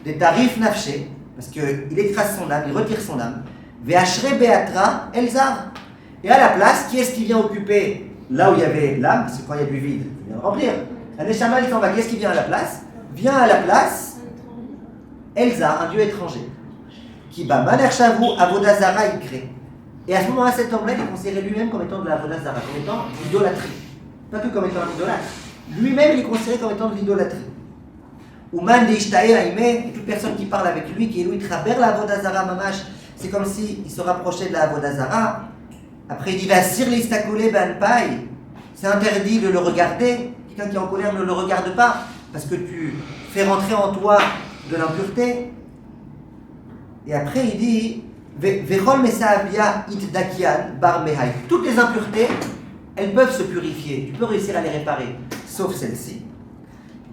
Des tarifs nafshé, parce qu'il écrase son âme, il retire son âme. Ve'ashre be'atra elzar. Et à la place, qui est-ce qui vient occuper là où il y avait l'âme? Parce que quand il y a du vide, il vient le remplir. La Neshama, il s'en va. Qui est-ce qui vient à la place? Vient à la place Elsa, un dieu étranger. Qui bat Manershavu Avodazara il crée. Et à ce moment-là, cet homme-là, il est considéré lui-même comme étant de la Avodazara, comme étant de l'idolâtrie. Pas que comme étant un idolâtre. Lui-même, il est considéré comme étant de l'idolâtrie. Ouman de Ishtae Aïmé, et toute personne qui parle avec lui, qui est lui, traverse la Avodazara Mamash, c'est comme s'il se rapprochait de la Avodazara. Après, il dit Vassir l'Istakoulé Banpai, c'est interdit de le regarder. Quelqu'un qui est en colère ne le regarde pas, parce que tu fais rentrer en toi de l'impureté. Et après, il dit Vechol Mesaavia Itdakian Bar Mehai. Toutes les impuretés, elles peuvent se purifier. Tu peux réussir à les réparer, sauf celle-ci.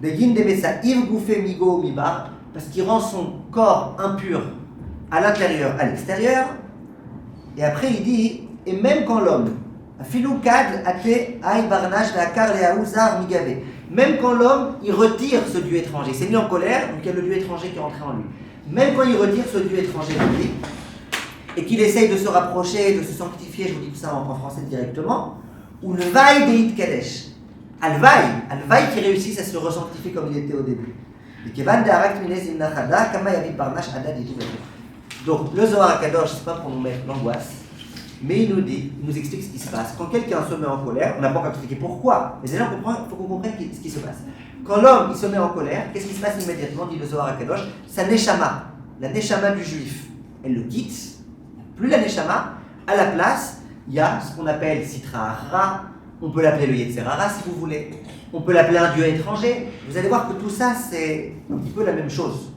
Begin de Mesa Iv Goufé Migo Mibar, parce qu'il rend son corps impur à l'intérieur, à l'extérieur. Et après, il dit, et même quand l'homme, même quand l'homme, il retire ce dieu étranger, il s'est mis en colère, donc il y a le dieu étranger qui est rentré en lui. Même quand il retire ce dieu étranger de lui, et qu'il essaye de se rapprocher, de se sanctifier, je vous dis tout ça en français directement, ou le vaille deit kadesh, al-vaille qui réussisse à se resanctifier comme il était au début. Donc le Zohar HaKadosh, c'est pas pour nous mettre l'angoisse, mais il nous explique ce qui se passe. Quand quelqu'un se met en colère, on n'a pas encore expliqué pourquoi, mais déjà il faut qu'on comprenne ce qui se passe. Quand l'homme il se met en colère, qu'est-ce qui se passe immédiatement, dit le Zohar HaKadosh? Sa neshama, la neshama du juif, elle le quitte, plus la neshama, à la place, il y a ce qu'on appelle Sitra Hara, on peut l'appeler le Yetzer Hara si vous voulez, on peut l'appeler un dieu étranger. Vous allez voir que tout ça c'est un petit peu la même chose.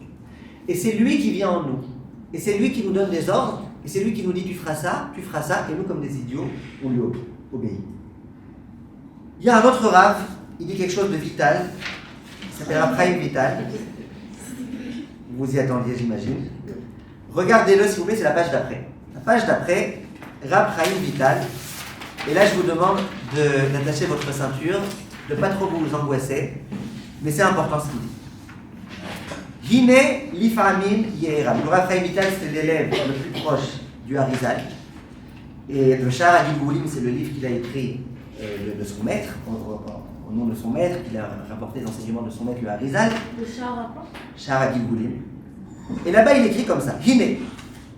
Et c'est lui qui vient en nous, et c'est lui qui nous donne des ordres, et c'est lui qui nous dit tu feras ça, et nous comme des idiots, on lui obéit. Il y a un autre Rav, il dit quelque chose de vital, il s'appelle Rav Chaim Vital. Vous y attendiez j'imagine. Regardez-le s'il vous plaît, c'est la page d'après. La page d'après, Rav Chaim Vital. Et là, je vous demande d'attacher votre ceinture, de ne pas trop vous angoisser, mais c'est important ce qu'il dit. Hine lifamin yera. Le Rav Chaim Vital, c'est l'élève le plus proche du Harizal. Et le Sha'ar HaGilgulim, c'est le livre qu'il a écrit de son maître, au nom de son maître, qu'il a rapporté les enseignements de son maître, le Harizal. Le Sha'ar HaGilgulim. Et là-bas, il écrit comme ça. Hine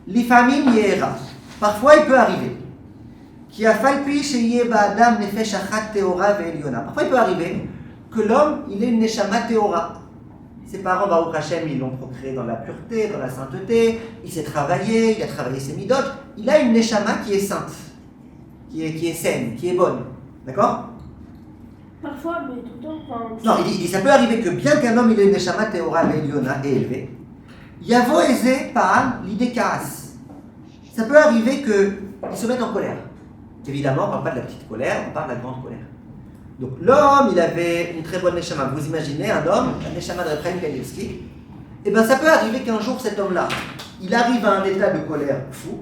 lifamin yera. Parfois, il peut arriver. Parfois, il peut arriver que l'homme, il ait une neshama théora. Ses parents, Baruch Hashem, ils l'ont procréé dans la pureté, dans la sainteté. Il s'est travaillé, il a travaillé ses midot. Il a une neshama qui est sainte, qui est saine, qui est bonne. D'accord? Parfois, mais tout le temps. Non, il dit ça peut arriver que bien qu'un homme, il ait une neshama théora ve'eliona et élevée, yavo eze pa'am l'idée karas. Ça peut arriver qu'il se mette en colère. Évidemment, on ne parle pas de la petite colère, on parle de la grande colère. Donc l'homme, il avait une très bonne neshama. Vous imaginez un homme, la neshama de Chaim Kanievski, et bien ça peut arriver qu'un jour cet homme-là, il arrive à un état de colère fou,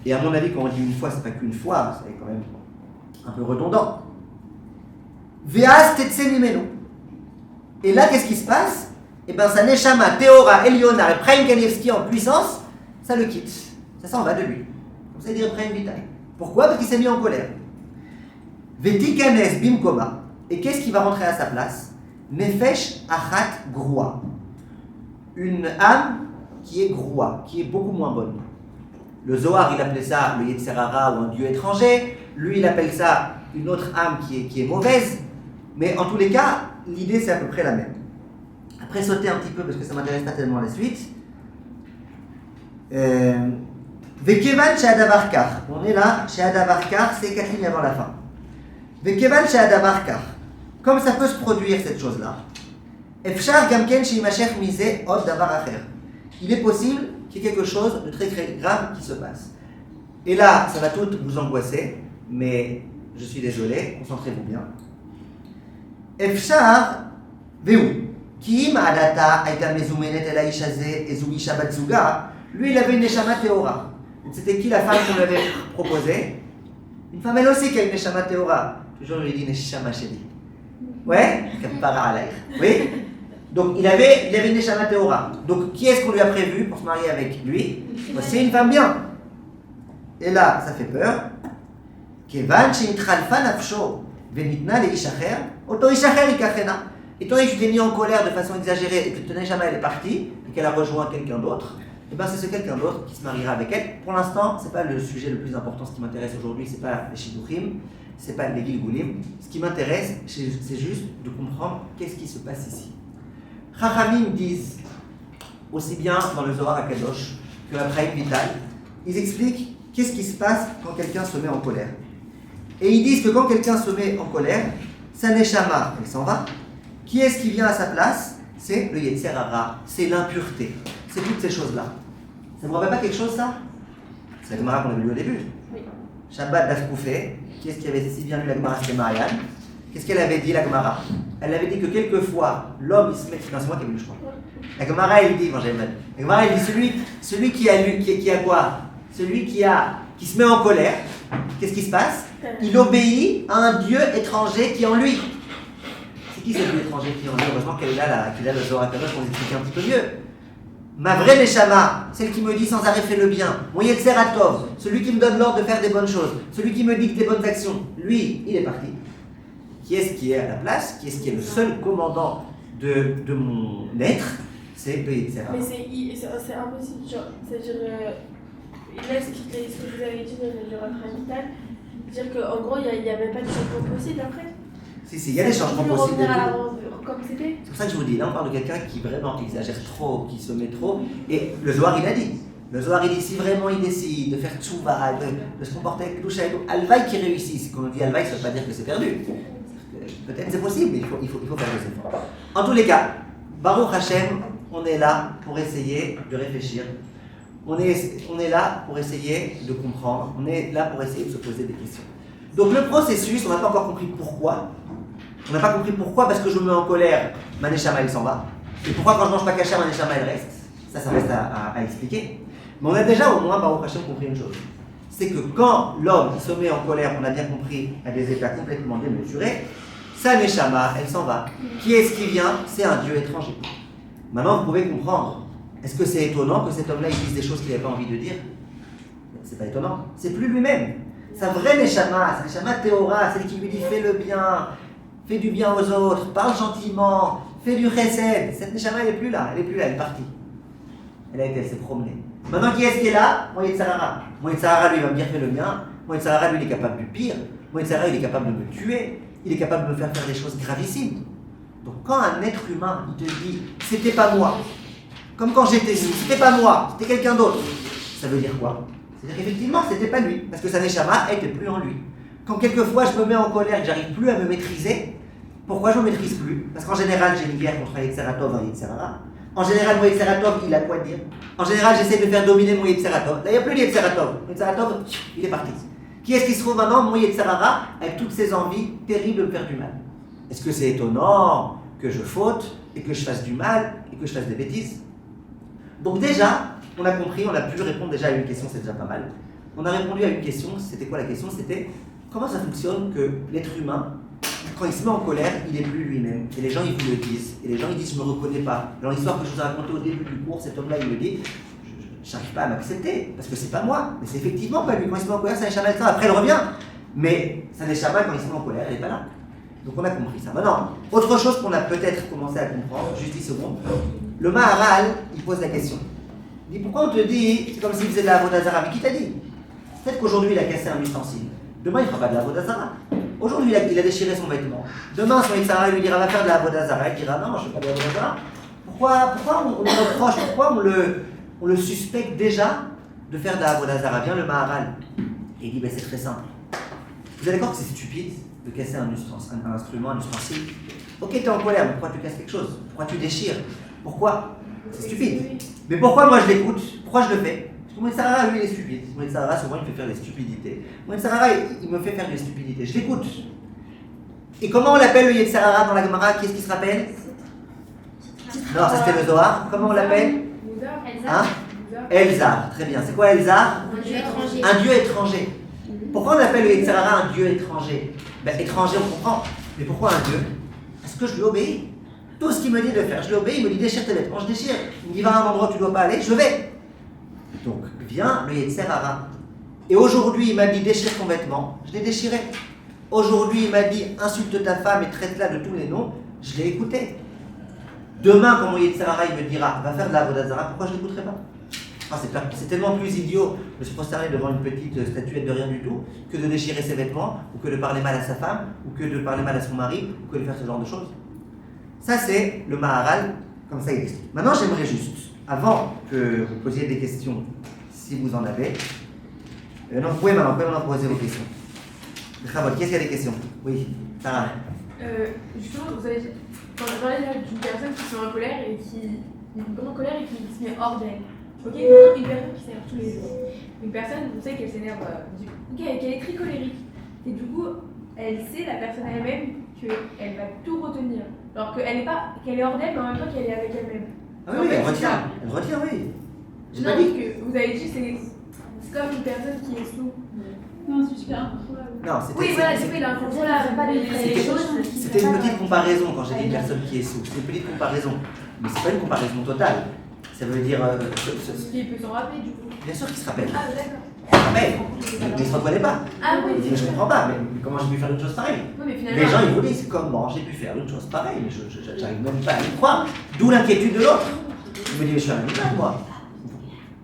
et à mon avis, quand on dit une fois, c'est pas qu'une fois, c'est quand même un peu redondant. Ve'as tetse mimenu. Et là, qu'est-ce qui se passe? Et bien sa neshama, Théora, Eliona, et Chaim Kanievski en puissance, ça le quitte. Ça s'en va de lui. Comme ça, il dit Chaim Vital. Pourquoi? Parce qu'il s'est mis en colère. Vetikanes bimkoma. Et qu'est-ce qui va rentrer à sa place? Nefesh achat groua. Une âme qui est groua, qui est beaucoup moins bonne. Le Zohar, il appelait ça le Yetzer Hara ou un dieu étranger. Lui, il appelle ça une autre âme qui est mauvaise. Mais en tous les cas, l'idée, c'est à peu près la même. Après, sauter un petit peu, parce que ça ne m'intéresse pas tellement la suite. Vekevan chez Adavarkar. On est là, chez Adavarkar, c'est 4 lignes avant la fin. Vekevan chez Adavarkar. Comme ça peut se produire cette chose-là. Efshar gamken chez Imachech misé od davar acher. Il est possible qu'il y ait quelque chose de très grave qui se passe. Et là, ça va tout vous angoisser, mais je suis désolé, concentrez-vous bien. Efshar veu. Ki im adata aita mezumenet el haish hazeh ezu isha bat zuga. Lui, il avait une neshama théora. C'était qui la femme qu'on lui avait proposée? Une femme elle aussi qui a une neshama théora. Toujours je lui dis neshama chérie. Ouais? Kapara alayh. Oui? Donc il avait une neshama théora. Donc qui est-ce qu'on lui a prévu pour se marier avec lui? C'est une femme bien. Et là, ça fait peur. Kevan she'intralfa nafsho venitna leish acher, oto ish acher ikachena. Et toi, tu t'es mis en colère de façon exagérée et que ton neshama elle est partie et qu'elle a rejoint quelqu'un d'autre. Et bien c'est ce quelqu'un d'autre qui se mariera avec elle. Pour l'instant, ce n'est pas le sujet le plus important. Ce qui m'intéresse aujourd'hui, ce n'est pas les Shidduchim, ce n'est pas les Gilgulim. Ce qui m'intéresse, c'est juste de comprendre qu'est-ce qui se passe ici. Chachamim disent, aussi bien dans le Zohar HaKadosh que la Chaim Vital, ils expliquent qu'est-ce qui se passe quand quelqu'un se met en colère. Et ils disent que quand quelqu'un se met en colère, sa neshama, elle s'en va. Qui est-ce qui vient à sa place? C'est le Yetzer Hara, c'est l'impureté. C'est toutes ces choses-là. Ça ne vous rappelle pas quelque chose, ça? C'est la Gemara qu'on avait lu au début. Oui. Shabbat Daf Koufé. Qui est-ce qui avait si bien lu la Gemara? C'était Marianne. Qu'est-ce qu'elle avait dit, la Gemara? Elle avait dit que quelquefois, l'homme, il se met... Non, c'est moi qui ai lu, je crois. La Gemara, elle dit, bon, j'avais mal. La Gemara, elle dit, celui qui a lu, qui a quoi? Celui qui a qui se met en colère, qu'est-ce qui se passe? Il obéit à un Dieu étranger qui est en lui. C'est qui ce Dieu étranger qui est en lui? Heureusement qu'il a le Zohar Kadosh pour nous expliquer un petit peu mieux. Ma vraie Neshama, celle qui me dit sans arrêt fais le bien, mon Yetzer HaTov, celui qui me donne l'ordre de faire des bonnes choses, celui qui me dicte des bonnes actions, lui, il est parti. Qui est-ce qui est à la place? Qui est-ce qui est le seul commandant de mon être? C'est le Yetzer HaTov. Mais c'est impossible, genre, c'est-à-dire, là, ce que vous avez dit dans le Rav Vital, c'est-à-dire qu'en gros, il n'y avait pas de changement possible après. Si, il y a des changements possibles. Revenir à l'avant, comme c'était. C'est pour ça que je vous dis, là on parle de quelqu'un qui vraiment exagère trop, qui se met trop, et le Zohar il a dit. Le Zohar il dit, si vraiment il décide de faire tchouva, de se comporter avec Kedusha, Alvaï qui réussisse. Quand on dit Alvaï, ça ne veut pas dire que c'est perdu. Peut-être c'est possible, mais il faut faire des efforts. En tous les cas, Baruch Hashem, on est là pour essayer de réfléchir. On est là pour essayer de comprendre. On est là pour essayer de se poser des questions. Donc le processus, on n'a pas encore compris pourquoi. On n'a pas compris pourquoi, parce que je me mets en colère, ma neshama elle s'en va. Et pourquoi quand je mange pas kasher, ma neshama elle reste. Ça reste à expliquer. Mais on a déjà au moins, Baruch Hashem, compris une chose. C'est que quand l'homme il se met en colère, on a bien compris, à des états complètement démesurés, sa neshama elle s'en va. Qui est-ce qui vient? C'est un Dieu étranger. Maintenant vous pouvez comprendre. Est-ce que c'est étonnant que cet homme-là il dise des choses qu'il n'avait pas envie de dire? C'est pas étonnant. C'est plus lui-même. Sa vraie neshama, sa neshama théora, celle qui lui dit fais le bien. Fais du bien aux autres, parle gentiment, fais du chesed. Cette neshama, elle n'est plus là, elle est partie. Elle s'est promenée. Maintenant, qui est-ce qui est là? Mon Yetzer Hara. Mon Yetzer Hara, lui, va me dire fais le bien. Mon Yetzer Hara, lui, il est capable du pire. Mon Yetzer Hara, il est capable de me tuer. Il est capable de me faire des choses gravissimes. Donc, quand un être humain, il te dit c'était pas moi, comme quand j'étais ici, c'était pas moi, c'était quelqu'un d'autre, ça veut dire quoi? C'est-à-dire qu'effectivement, c'était pas lui, parce que sa neshama était plus en lui. Quand quelquefois je me mets en colère et que j'arrive plus à me maîtriser, pourquoi je ne me maîtrise plus? Parce qu'en général, j'ai une guerre contre un Yetzer HaTov et un Yetzer Hara. En général, mon Yetzer HaTov, il a quoi dire? En général, j'essaie de faire dominer mon Yetzer HaTov. Là, il n'y a plus de Yetzer HaTov. Le Yetzer HaTov, il est parti. Qui est-ce qui se trouve maintenant? Mon Yetzer Hara, avec toutes ses envies terribles de me faire du mal. Est-ce que c'est étonnant que je faute et que je fasse du mal et que je fasse des bêtises? Donc déjà, on a compris, on a pu répondre déjà à une question, c'est déjà pas mal. On a répondu à une question, c'était quoi la question? C'était comment ça fonctionne que l'être humain, quand il se met en colère, il n'est plus lui-même. Et les gens, ils vous le disent. Et les gens, ils disent, je ne me reconnais pas. Dans l'histoire que je vous ai racontée au début du cours, cet homme-là, il me dit, je n'arrive pas à m'accepter, parce que c'est pas moi. Mais c'est effectivement pas lui. Quand il se met en colère, ça neshama, après, elle revient. Mais sa neshama, quand il se met en colère, elle n'est pas là. Donc on a compris ça. Maintenant, autre chose qu'on a peut-être commencé à comprendre, juste 10 secondes, le Maharal, il pose la question. Il dit, pourquoi on te dit, c'est comme s'il faisait de la avodah zara, mais qui t'a dit? Peut-être qu'aujourd'hui, il a cassé un ustensile. Demain, il ne fera pas de la avodah zara. Aujourd'hui, il a déchiré son vêtement. Demain, son Yetzer Hara lui dira, va faire de la avodah zara. Il dira, non, je ne fais pas de la avodah zara. Pourquoi on le reproche, pourquoi on le suspecte déjà de faire de la avodah zara? Vient le Maharal. Et il dit, ben, c'est très simple. Vous êtes d'accord que c'est stupide de casser un instrument, un ustensile? Ok, tu es en colère, mais pourquoi tu casses quelque chose? Pourquoi tu déchires? Pourquoi? C'est stupide. Mais pourquoi moi je l'écoute? Pourquoi je le fais? Parce que mon Yetzer Hara, lui, il est stupide. Mon Yetzer Hara, souvent, il me fait faire des stupidités. Mon Yetzer Hara, il me fait faire des stupidités. Je l'écoute. Et comment on l'appelle le Yetzer Hara dans la Gemara? Qui est-ce qui se rappelle? Non, ça c'était le Zohar. Comment on l'appelle? Hein? Elzar. Très bien. C'est quoi Elzar? Un dieu étranger. Un dieu étranger. Pourquoi on appelle le Yetzer Hara un dieu étranger? Ben, étranger, on comprend. Mais pourquoi un dieu? Parce que je lui obéis. Tout ce qu'il me dit de faire, je lui obéis. Il me dit déchire tes vêtements, je déchire. Il me dit va à un endroit où tu ne dois pas aller, je vais. Donc vient le Yetzer Hara. Et aujourd'hui, il m'a dit déchire ton vêtement, je l'ai déchiré. Aujourd'hui, il m'a dit insulte ta femme et traite-la de tous les noms, je l'ai écouté. Demain, quand mon Yetzer Hara il me dira va faire de la avodah zara, pourquoi je ne l'écouterai pas? C'est tellement plus idiot de se prosterner devant une petite statuette de rien du tout que de déchirer ses vêtements, ou que de parler mal à sa femme, ou que de parler mal à son mari, ou que de faire ce genre de choses. Ça, c'est le Maharal, comme ça il explique. Maintenant, j'aimerais juste, avant que vous posiez des questions, si vous en avez, non, vous pouvez maintenant poser vos questions. Chavot, qui est-ce qui a des questions? Oui, Sarah. Justement, vous avez quand on parlait là d'une personne qui se met en colère et qui se met hors d'elle. Ok, maintenant, une personne qui s'énerve tous les jours. Une personne, vous savez qu'elle s'énerve, qu'elle est très colérique. Et du coup, elle sait, la personne elle-même, qu'elle va tout retenir. Alors qu'elle est hors d'elle, mais en même temps qu'elle est avec elle-même. Ah oui, elle retient, oui. Non, parce que vous avez dit, C'est comme une personne qui est sous. Non, c'est super incontrôlable. Non, Oui, voilà, du coup, il est incontrôlable. Pas les C'était- choses. C'était une petite comparaison quand j'ai dit une personne qui est sous. C'est une petite comparaison. Mais c'est pas une comparaison totale. Ça veut dire. Il peut s'en rappeler, du coup. Bien sûr qu'il se rappelle. Ah, d'accord. Il se rappelle. Mais il se reconnaît pas. Ah, oui. Il dit, je comprends pas, mais comment j'ai pu faire une chose pareille? Oui, mais finalement. Les gens, ils vous disent comment j'ai pu faire une chose pareille, mais je n'arrive même pas à y croire. D'où l'inquiétude de l'autre. Je me dis, mais je suis un animal, moi.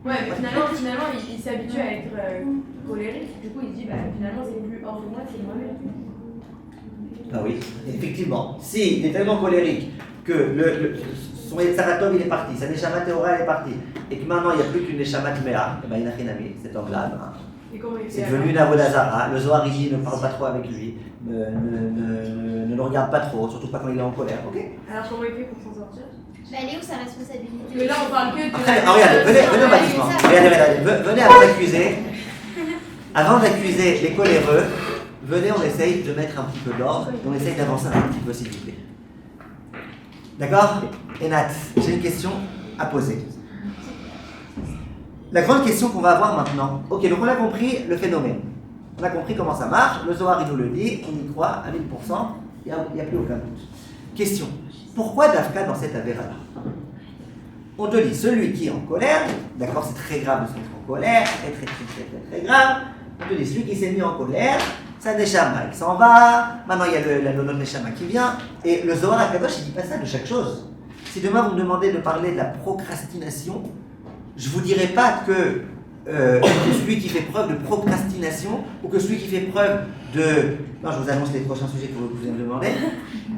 Ouais, mais finalement il s'habitue à être colérique. Du coup, il se dit, bah, finalement, c'est plus hors de moi, c'est moi-même. Ah oui, effectivement. Si il est tellement colérique que son Etzaratov il est parti, sa Neshama Théora elle est partie, et que maintenant il n'y a plus qu'une Neshama Tmea, il n'a rien à mettre, cet homme-là. Et comment il C'est fait devenu une Avodazara. Le Zohar il dit ne parle pas trop avec lui, ne le regarde pas trop, surtout pas quand il est en colère, ok? Alors, comment il fait pour s'en sortir? Bah, elle est où sa responsabilité? Mais là, on parle que de. Après, regardez, venez au bâtiment. Venez avant d'accuser. Avant d'accuser les coléreux, venez, on essaye de mettre un petit peu d'ordre, on essaye d'avancer un petit peu, s'il vous plaît. D'accord? Et Nat, j'ai une question à poser. La grande question qu'on va avoir maintenant. Ok, donc on a compris le phénomène. On a compris comment ça marche. Le Zohar, il nous le dit, on y croit à 1000%, il n'y a plus aucun doute. Question. Pourquoi Dafka dans cette avéra-là? On te dit, celui qui est en colère, d'accord, c'est très grave de se mettre en colère, très grave. On te dit, celui qui s'est mis en colère, sa Neshama, il s'en va. Maintenant, il y a le Neshama qui vient. Et le Zohar HaKadosh, il dit pas ça de chaque chose. Si demain vous me demandez de parler de la procrastination, je ne vous dirai pas que celui qui fait preuve de procrastination, ou que celui qui fait preuve de... Non, je vous annonce les prochains sujets que vous allez me demander.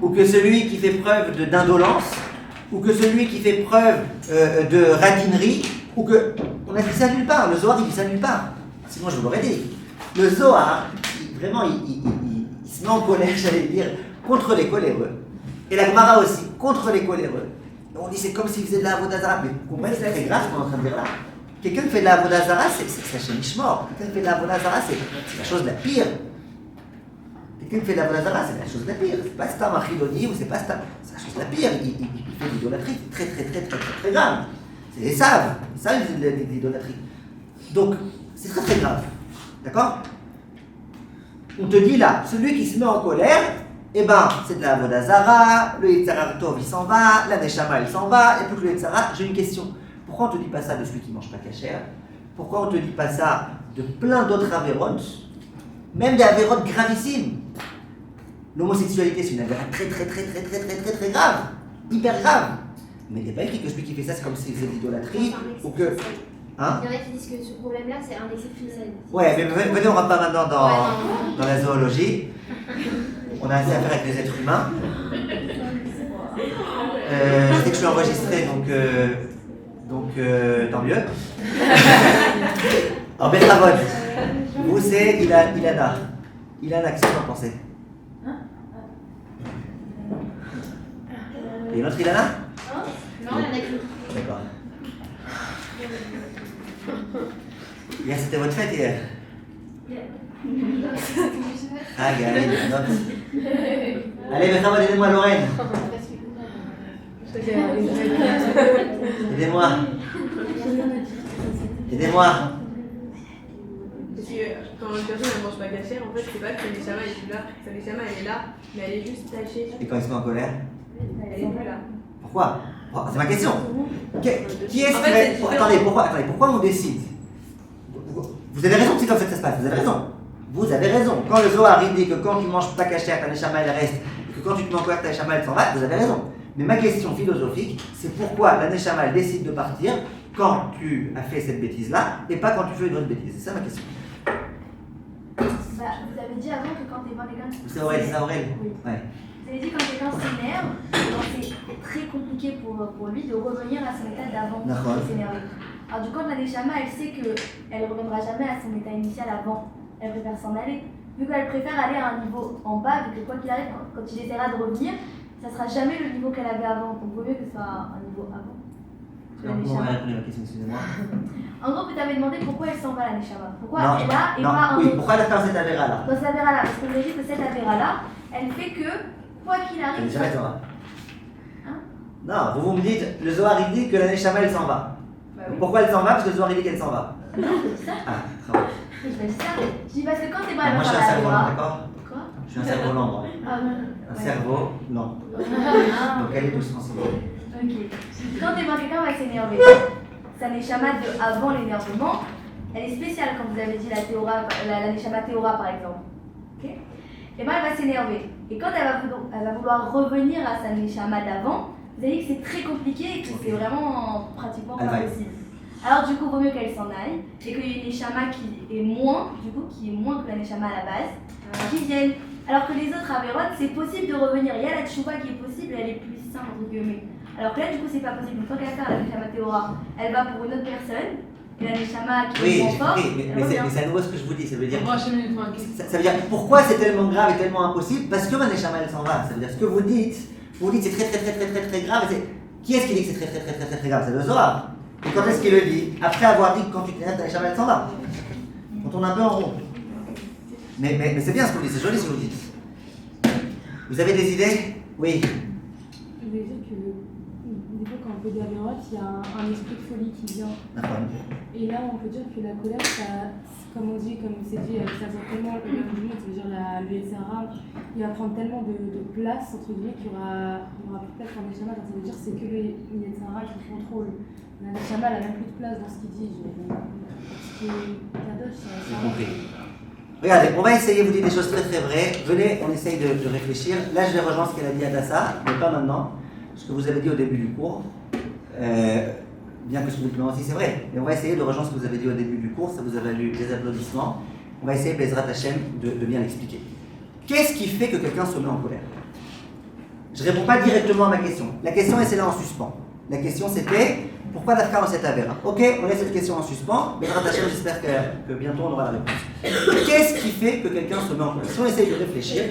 Ou que celui qui fait preuve d'indolence, ou que celui qui fait preuve de radinerie, ou que... On a dit ça nulle part, le Zohar il dit ça nulle part. Sinon je vous l'aurais dit. Le Zohar, vraiment, il se met en colère, j'allais dire, contre les coléreux. Et la Gemara aussi, contre les coléreux. On dit c'est comme s'il faisait de la Avodazara. Mais vous comprenez, c'est très grave ce qu'on est en train de dire là. Quelqu'un qui fait de la Avodazara, c'est Hachem Ishmor. Quelqu'un qui fait de la Avodazara, c'est la chose de la pire. Quelqu'un qui fait de la Avodazara, c'est la chose de la pire. C'est pas Stam Achiloni ou c'est pas Stam. C'est la chose de la pire. Il fait de l'idolâtrie très grave. C'est les saves. Ils savent de l'idolâtrie. Donc, c'est très grave. D'accord? On te dit là, celui qui se met en colère, eh ben, c'est de la Avodazara, le Yetzaratov il s'en va, la Neshama il s'en va, et puis le Yetzara, j'ai une question. Pourquoi on te dit pas ça de celui qui mange pas cachère? Pourquoi on te dit pas ça de plein d'autres avérotes? Même des avérotes gravissimes. L'homosexualité c'est une avérote très grave, hyper grave. Mais il n'est pas écrit que celui qui fait ça c'est comme s'il faisait de l'idolâtrie, ou que... Hein? Il y en a qui disent que ce problème-là, c'est un excès de philosophe. Ouais, mais venez, on rentre pas maintenant dans la zoologie. On a assez à faire avec les êtres humains. Je sais que je suis enregistré, donc tant mieux. Alors, Betravod, vous c'est Ilana. Ilana, qu'est-ce que vous en pensez? Il y a une autre Ilana? Non, il y en a qu'une. D'accord. Hier, c'était votre fête hier? Ah, Gaëlle, une note. Allez, Betravod, aidez-moi, Lorraine. Aidez-moi. Aidez-moi. Parce que quand une personne ne mange pas cachère, en fait, c'est pas que sa Neshama est plus là. Sa Neshama elle est là, mais elle est juste tachée. Et quand il se met en colère? Elle est plus là. Pourquoi? Oh, c'est ma question. Qui est-ce qui fait, va... Attendez, pourquoi on décide? Vous avez raison, c'est comme ça que ça se passe, vous avez raison. Vous avez raison. Quand le Zohar il dit que quand tu manges pas cachère, ta Neshama elle reste, et que quand tu te mets en colère, ta Neshama elle s'en va, vous avez raison. Mais ma question philosophique, c'est pourquoi la Neshama elle décide de partir quand tu as fait cette bêtise-là, et pas quand tu fais une autre bêtise. C'est ça ma question. Bah, vous avez dit avant que quand quelqu'un... C'est Aurel. Oui. Ouais. Vous avez dit quand quelqu'un s'énerve, c'est très compliqué pour lui de revenir à son état d'avant de s'énerver. Alors du coup, la Neshama, elle sait qu'elle ne reviendra jamais à son état initial avant. Elle préfère s'en aller. Vu qu'elle préfère aller à un niveau en bas, vu que quoi qu'il arrive, quand il essaiera de revenir, ça ne sera jamais le niveau qu'elle avait avant. Donc il vaut mieux que ce soit un niveau avant. La Comment Neshama. répondre à la question, excusez-moi? En gros, vous t'avez demandé pourquoi elle s'en va, la Neshama. Pourquoi Non, elle est là et non, pas un oui, autre. pourquoi elle a fait cette avéra-là? Dans cette avéra-là, parce qu'on a dit que cette avéra-là, elle fait que, quoi qu'il arrive... Jamais s'en va. Hein? Non, vous me dites, le Zohar il dit que la Neshama elle s'en va. Bah oui. Pourquoi elle s'en va? Parce que Zohar il dit qu'elle s'en va. Non, je dis ça. Ah, très bien. Je dis ça. Je dis parce que quand t'es pas Moi je suis un la cerf-volant, Torah. d'accord? Quoi? Je suis un cerf-volant, moi. Ah non. Un cerveau, non. Ah. Donc elle est doucement s'il vous plaît. Ok. Quand quelqu'un va s'énerver, sa neshama de avant l'énervement, elle est spéciale quand vous avez dit la neshama Théora par exemple. Ok. Et bien elle va s'énerver. Et quand elle va vouloir revenir à sa neshama d'avant, vous avez dit que c'est très compliqué et que c'est vraiment pratiquement pas possible. Alors du coup, il vaut mieux qu'elle s'en aille et qu'il y ait une neshama qui est moins que la neshama à la base, qui vienne. Alors que les autres avérotes, c'est possible de revenir. Il y a la tchouva qui est possible et elle est plus simple entre guillemets. Alors que là, du coup, c'est pas possible. Donc, tant qu'à faire la neshama Théora, elle va pour une autre personne. Et la neshama qui est moins forte, mais c'est à nouveau ce que je vous dis. Ça veut dire, ça veut dire pourquoi c'est tellement grave et tellement impossible? Parce que ma neshama elle s'en va. Ça veut dire ce que vous dites c'est très grave. Qui est-ce qui dit que c'est très grave? C'est le Zohar. Et quand est-ce qu'il le dit? Après avoir dit que quand tu t'énerves, ta neshama elle s'en va. On tourne un peu en rond. Mais c'est bien ce que vous dites, c'est joli ce que vous dites. Vous avez des idées? Oui. Je voulais dire que des fois quand on fait des avérotes, il y a un esprit de folie qui vient. D'accord. Et là on peut dire que la colère, ça, comme c'est dit, ça vient tellement le même du monde, ça veut dire le SRA, il va prendre tellement de place entre guillemets qu'il y aura plus de place pour Neshama, ça veut dire que c'est que le SRA qui contrôle. La Neshama elle a même plus de place dans ce qu'il dit. Ce qui est Kadosh, J'ai compris. Regardez, on va essayer, vous dites des choses très vraies. Venez, on essaye de réfléchir. Là, je vais rejoindre ce qu'elle a dit Adassa, mais pas maintenant. Ce que vous avez dit au début du cours, bien que ce que vous dites aussi c'est vrai, mais on va essayer de rejoindre ce que vous avez dit au début du cours. Ça vous a valu des applaudissements. On va essayer, Bezrat Hashem, de bien l'expliquer. Qu'est-ce qui fait que quelqu'un se met en colère? Je ne réponds pas directement à ma question. La question est celle-là en suspens. La question c'était, pourquoi Dafka dans cette avéra? Ok, on laisse cette question en suspens. Bezrat Hashem, j'espère que bientôt on aura la réponse. Qu'est-ce qui fait que quelqu'un se met en colère? Si on essaye de réfléchir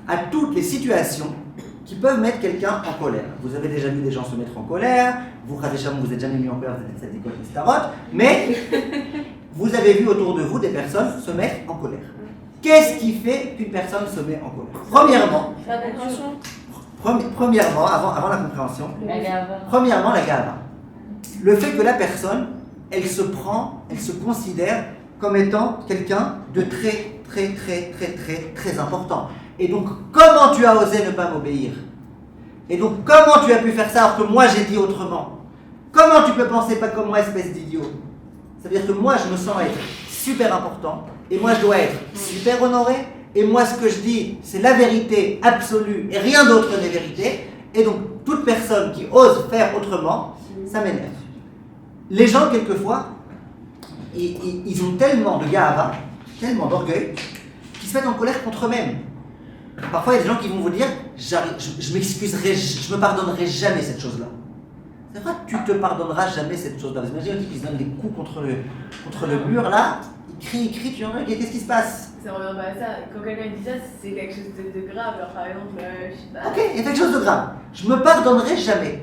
à toutes les situations qui peuvent mettre quelqu'un en colère. Vous avez déjà vu des gens se mettre en colère, vous, Khadécham, vous n'êtes jamais mis en colère, vous êtes de cette école de Starot, mais vous avez vu autour de vous des personnes se mettre en colère. Qu'est-ce qui fait qu'une personne se met en colère? Premièrement, avant la compréhension, premièrement, la gava. Le fait que la personne, elle se considère comme étant quelqu'un de très important. Et donc, comment tu as osé ne pas m'obéir? Et donc, comment tu as pu faire ça alors que moi j'ai dit autrement? Comment tu peux penser pas comme moi, espèce d'idiot? Ça veut dire que moi je me sens être super important, et moi je dois être super honoré, et moi ce que je dis c'est la vérité absolue, et rien d'autre n'est vérité, et donc toute personne qui ose faire autrement, ça m'énerve. Les gens, quelquefois, ils ont tellement de gava, tellement d'orgueil, qu'ils se mettent en colère contre eux-mêmes. Parfois, il y a des gens qui vont vous dire je m'excuserai, je me pardonnerai jamais cette chose-là. C'est vrai que tu te pardonneras jamais cette chose-là. Vous imaginez un type qui se donne des coups contre le mur, là, il crie, tu en as, qu'est-ce qui se passe? Ça revient pas à ça. Quand quelqu'un dit ça, c'est quelque chose de grave. Alors, par exemple, je sais pas. Ok, il y a quelque chose de grave. Je me pardonnerai jamais.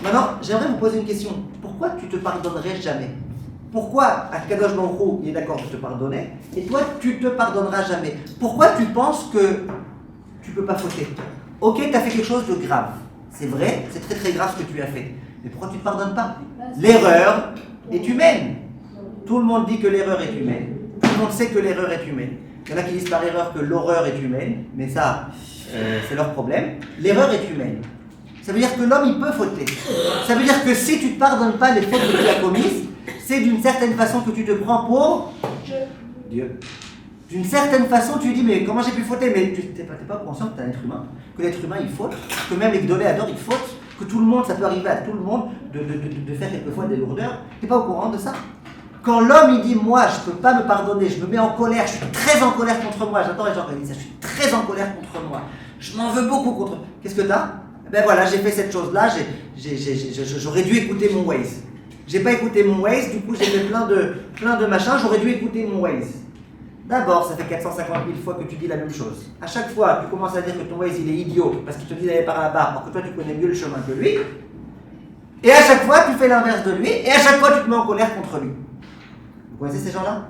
Maintenant, j'aimerais vous poser une question. Pourquoi tu te pardonnerais jamais? Pourquoi Akadosh Baruch Hu, il est d'accord de te pardonner, et toi, tu te pardonneras jamais? Pourquoi tu penses que tu ne peux pas fauter? Ok, tu as fait quelque chose de grave. C'est vrai, c'est très grave ce que tu as fait. Mais pourquoi tu ne te pardonnes pas? L'erreur est humaine. Tout le monde dit que l'erreur est humaine. Tout le monde sait que l'erreur est humaine. Il y en a qui disent par erreur que l'horreur est humaine, mais ça, c'est leur problème. L'erreur est humaine. Ça veut dire que l'homme, il peut fauter. Ça veut dire que si tu ne te pardonnes pas les fautes que tu as commises, c'est d'une certaine façon que tu te prends pour Dieu. D'une certaine façon, tu dis, mais comment j'ai pu fauter? Mais tu n'es pas conscient que tu es un être humain, que l'être humain il faute, que même les gdoléadors ils fautent, que tout le monde, ça peut arriver à tout le monde de faire quelquefois des lourdeurs. Tu n'es pas au courant de ça? Quand l'homme il dit, moi je ne peux pas me pardonner, je me mets en colère, je suis très en colère contre moi, j'entends les gens qui disent ça, je suis très en colère contre moi, je m'en veux beaucoup contre moi. Qu'est-ce que tu as? Ben voilà, j'ai fait cette chose-là, j'aurais dû écouter mon Waze. J'ai pas écouté mon Waze, du coup j'ai fait plein de machins, j'aurais dû écouter mon Waze. D'abord, ça fait 450 000 fois que tu dis la même chose. À chaque fois, tu commences à dire que ton Waze il est idiot parce qu'il te dit d'aller par là-bas, alors que toi tu connais mieux le chemin que lui. Et à chaque fois, tu fais l'inverse de lui, et à chaque fois, tu te mets en colère contre lui. Vous connaissez ces gens-là?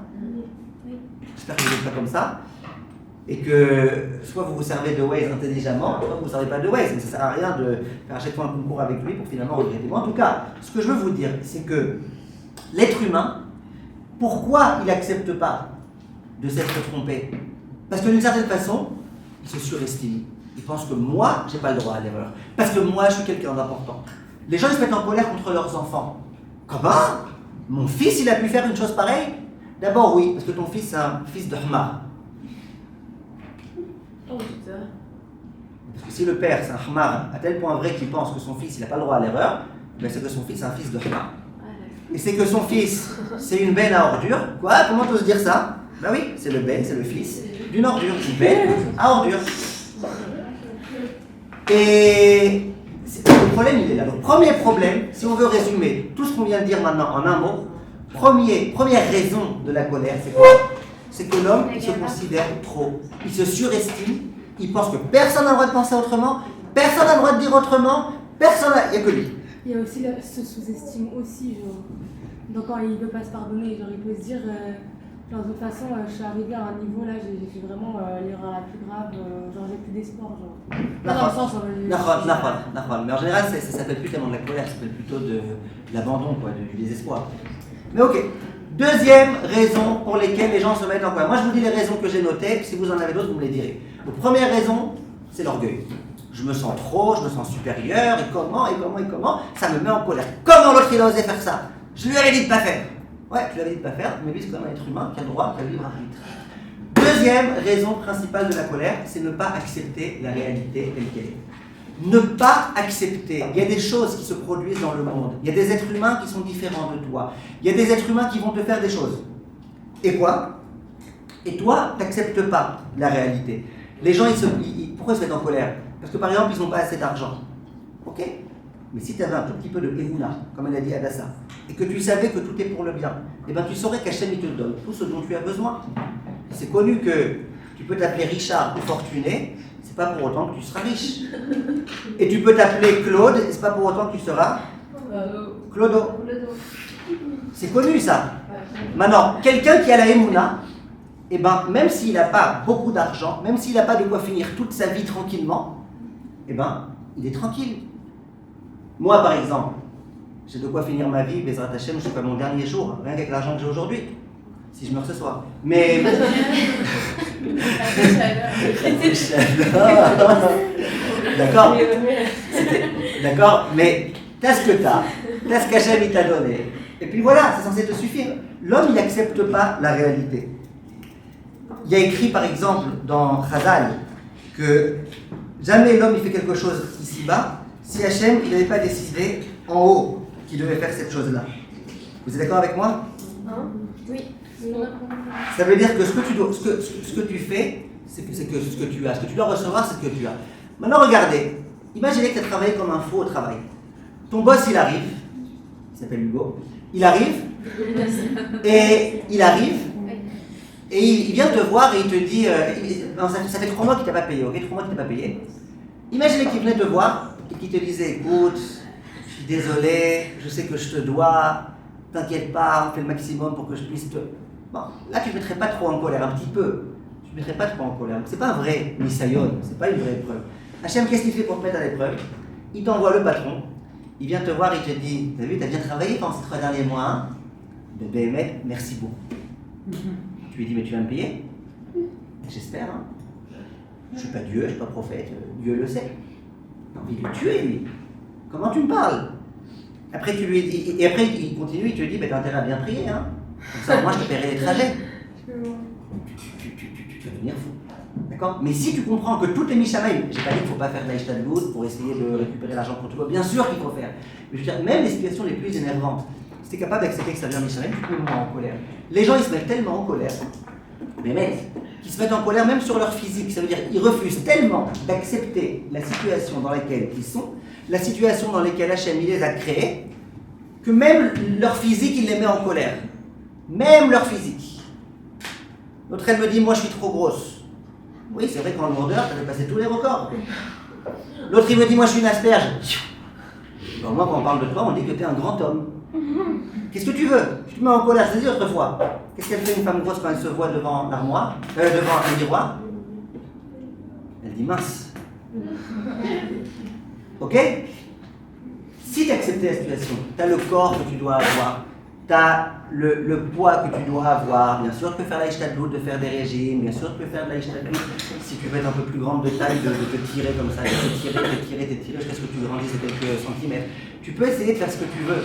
Oui. J'espère que vous n'êtes pas comme ça. Et que soit vous vous servez de Waze intelligemment, soit vous ne servez pas de Waze. Mais ça ne sert à rien de faire à chaque fois un concours avec lui pour finalement regretter. Moi, en tout cas, ce que je veux vous dire, c'est que l'être humain, pourquoi il n'accepte pas de s'être trompé? Parce que d'une certaine façon, il se surestime. Il pense que moi, j'ai pas le droit à l'erreur. Parce que moi, je suis quelqu'un d'important. Les gens, ils se mettent en colère contre leurs enfants. Comment? Mon fils, il a pu faire une chose pareille? D'abord, oui, parce que ton fils, c'est un fils de Hmar. Oh putain. Parce que si le père, c'est un Hmar, à tel point vrai qu'il pense que son fils, il n'a pas le droit à l'erreur, ben c'est que son fils, c'est un fils de Hmar. Et c'est que son fils, c'est une benne à ordures. Quoi? Comment t'oses dire ça? Ben oui, c'est le ben, c'est le fils d'une ordure. Une benne à ordures. Et le problème, il est là. Le premier problème, si on veut résumer tout ce qu'on vient de dire maintenant en un mot, première raison de la colère, c'est quoi? C'est que l'homme, il se considère trop. Il se surestime. Il pense que personne n'a le droit de penser autrement, personne n'a le droit de dire autrement, personne n'a... Il n'y a que lui. Il y a aussi ce sous-estime aussi, genre. Donc quand il ne peut pas se pardonner, genre il peut se dire, genre de toute façon, je suis arrivé à un niveau là, j'ai fait vraiment l'erreur la plus grave, genre j'ai plus d'espoir, genre. Pas dans le sens, Mais en général, ça s'appelle plus tellement de la colère, ça s'appelle plutôt de l'abandon, quoi, du désespoir. Mais ok. Deuxième raison pour lesquelles les gens se mettent en colère. Moi, je vous dis les raisons que j'ai notées, si vous en avez d'autres, vous me les direz. Donc, première raison, c'est l'orgueil. Je me sens trop, je me sens supérieur, et comment, ça me met en colère. Comment l'autre, il a osé faire ça? Je lui avais dit de pas faire. Ouais, je lui avais dit de pas faire, mais lui, c'est quand même un être humain qui a le droit, qui a le libre arbitre. Deuxième raison principale de la colère, c'est ne pas accepter la réalité telle qu'elle est. Ne pas accepter. Il y a des choses qui se produisent dans le monde. Il y a des êtres humains qui sont différents de toi. Il y a des êtres humains qui vont te faire des choses. Et quoi? Et toi, tu n'acceptes pas la réalité. Les gens, pourquoi ils se mettent en colère? Parce que par exemple, ils n'ont pas assez d'argent. Ok? Mais si tu avais un tout petit peu de Emouna, comme elle a dit Adassa, et que tu savais que tout est pour le bien, eh ben tu saurais qu'Hachem il te donne tout ce dont tu as besoin. C'est connu que tu peux t'appeler Richard ou Fortuné, c'est pas pour autant que tu seras riche. Et tu peux t'appeler Claude, et c'est pas pour autant que tu seras Clodo. C'est connu ça. Maintenant, quelqu'un qui a la Emouna, eh ben, même s'il n'a pas beaucoup d'argent, même s'il n'a pas de quoi finir toute sa vie tranquillement, eh ben, il est tranquille. Moi, par exemple, j'ai de quoi finir ma vie, Bezrat Hashem, je suis pas mon dernier jour, rien qu'avec l'argent que j'ai aujourd'hui, si je meurs ce soir. Mais... D'accord. D'accord, mais t'as ce que t'as ce qu'Hachem il t'a donné. Et puis voilà, c'est censé te suffire. L'homme, il n'accepte pas la réalité. Il y a écrit, par exemple, dans Chazal, que jamais l'homme il fait quelque chose ici-bas, si Hachem il n'avait pas décidé en haut qu'il devait faire cette chose-là. Vous êtes d'accord avec moi? Oui. Ça veut dire que ce que tu fais, c'est que ce que tu as. Ce que tu dois recevoir, c'est ce que tu as. Maintenant, regardez. Imaginez que tu as travaillé comme un fou au travail. Ton boss, il arrive. Il s'appelle Hugo. Il arrive. Et il vient te voir et il te dit... non, ça fait 3 mois qu'il t'a pas payé, ok? 3 mois qu'il t'a pas payé. Imaginez qu'il venait te voir et qu'il te disait, écoute, je suis désolé, je sais que je te dois, t'inquiète pas, on fait le maximum pour que je puisse te... Bon, là tu ne mettrais pas trop en colère, un petit peu. Tu ne mettrais pas trop en colère. C'est pas un vrai Nisayon, c'est pas une vraie épreuve. Hachem, qu'est-ce qu'il fait pour te mettre à l'épreuve? Il t'envoie le patron, il vient te voir et il te dit, t'as vu, t'as bien travaillé pendant ces 3 derniers mois, hein? De BMF, merci beaucoup. Tu lui dis, mais tu vas me payer? J'espère, hein. Je ne suis pas Dieu, je ne suis pas prophète, Dieu le sait. T'as envie de le tuer, lui. Comment tu me parles? Après, tu lui dis, et après, il continue, il te dit, t'as intérêt à bien prier, hein. Comme ça, moi, je te paierai les trajets. Tu vas devenir fou. D'accord? Mais si tu comprends que tout est Mishamayim, j'ai pas dit qu'il ne faut pas faire d'Aïchtadlout pour essayer de récupérer l'argent contre toi, bien sûr qu'il faut faire. Mais je veux dire, même les situations les plus énervantes, si tu es capable d'accepter que ça vient Mishamayim, tu peux moins en colère. Les gens, ils se mettent tellement en colère, mais mec, qui se mettent en colère même sur leur physique, ça veut dire qu'ils refusent tellement d'accepter la situation dans laquelle ils sont, la situation dans laquelle Hachem il les a créés, que même leur physique, il les met en colère. Même leur physique. L'autre, elle me dit, moi je suis trop grosse. Oui, c'est vrai qu'en lourdeur, tu as dépassé tous les records. L'autre, il me dit, moi je suis une asperge. Bon, moi, quand on parle de toi, on dit que tu es un grand homme. Qu'est-ce que tu veux? Tu te mets en colère, je t'ai dit autrefois. Qu'est-ce qu'elle fait une femme grosse quand elle se voit devant l'armoire, devant un miroir? Elle dit mince. Ok? Si tu acceptes la situation, tu as le corps que tu dois avoir, tu as le poids que tu dois avoir. Bien sûr, tu peux faire la ishtadlout, de faire des régimes. Bien sûr, tu peux faire de la ishtadlout si tu veux être un peu plus grande de taille, de te tirer comme ça, de t'étirer jusqu'à ce que tu grandisses de quelques centimètres. Tu peux essayer de faire ce que tu veux.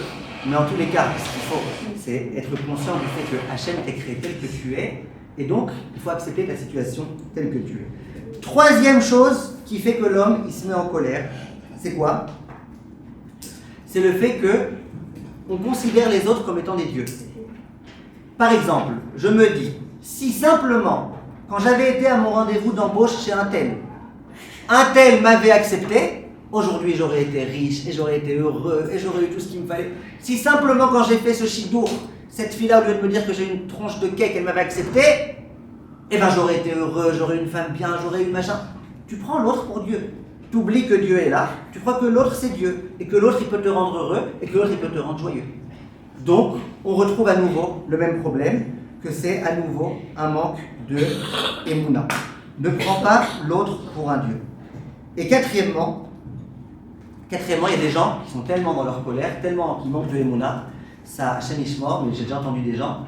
Mais en tous les cas, ce qu'il faut, c'est être conscient du fait que Hachem t'a créé tel que tu es. Et donc, il faut accepter ta situation telle que tu es. Troisième chose qui fait que l'homme, il se met en colère, c'est quoi? C'est le fait que on considère les autres comme étant des dieux. Par exemple, je me dis, si simplement, quand j'avais été à mon rendez-vous d'embauche chez un tel m'avait accepté, aujourd'hui j'aurais été riche, et j'aurais été heureux, et j'aurais eu tout ce qu'il me fallait. Si simplement quand j'ai fait ce chidour, cette fille-là, au lieu de me dire que j'ai une tronche de cake, elle m'avait accepté, eh ben j'aurais été heureux, j'aurais eu une femme bien, j'aurais eu machin. Tu prends l'autre pour Dieu. Tu oublies que Dieu est là, tu crois que l'autre c'est Dieu, et que l'autre il peut te rendre heureux, et que l'autre il peut te rendre joyeux. Donc, on retrouve à nouveau le même problème, que c'est à nouveau un manque de émouna. Ne prends pas l'autre pour un Dieu. Et quatrièmement, il y a des gens qui sont tellement dans leur colère, tellement qui manquent de émouna, ça Hachem Ishmor, mais j'ai déjà entendu des gens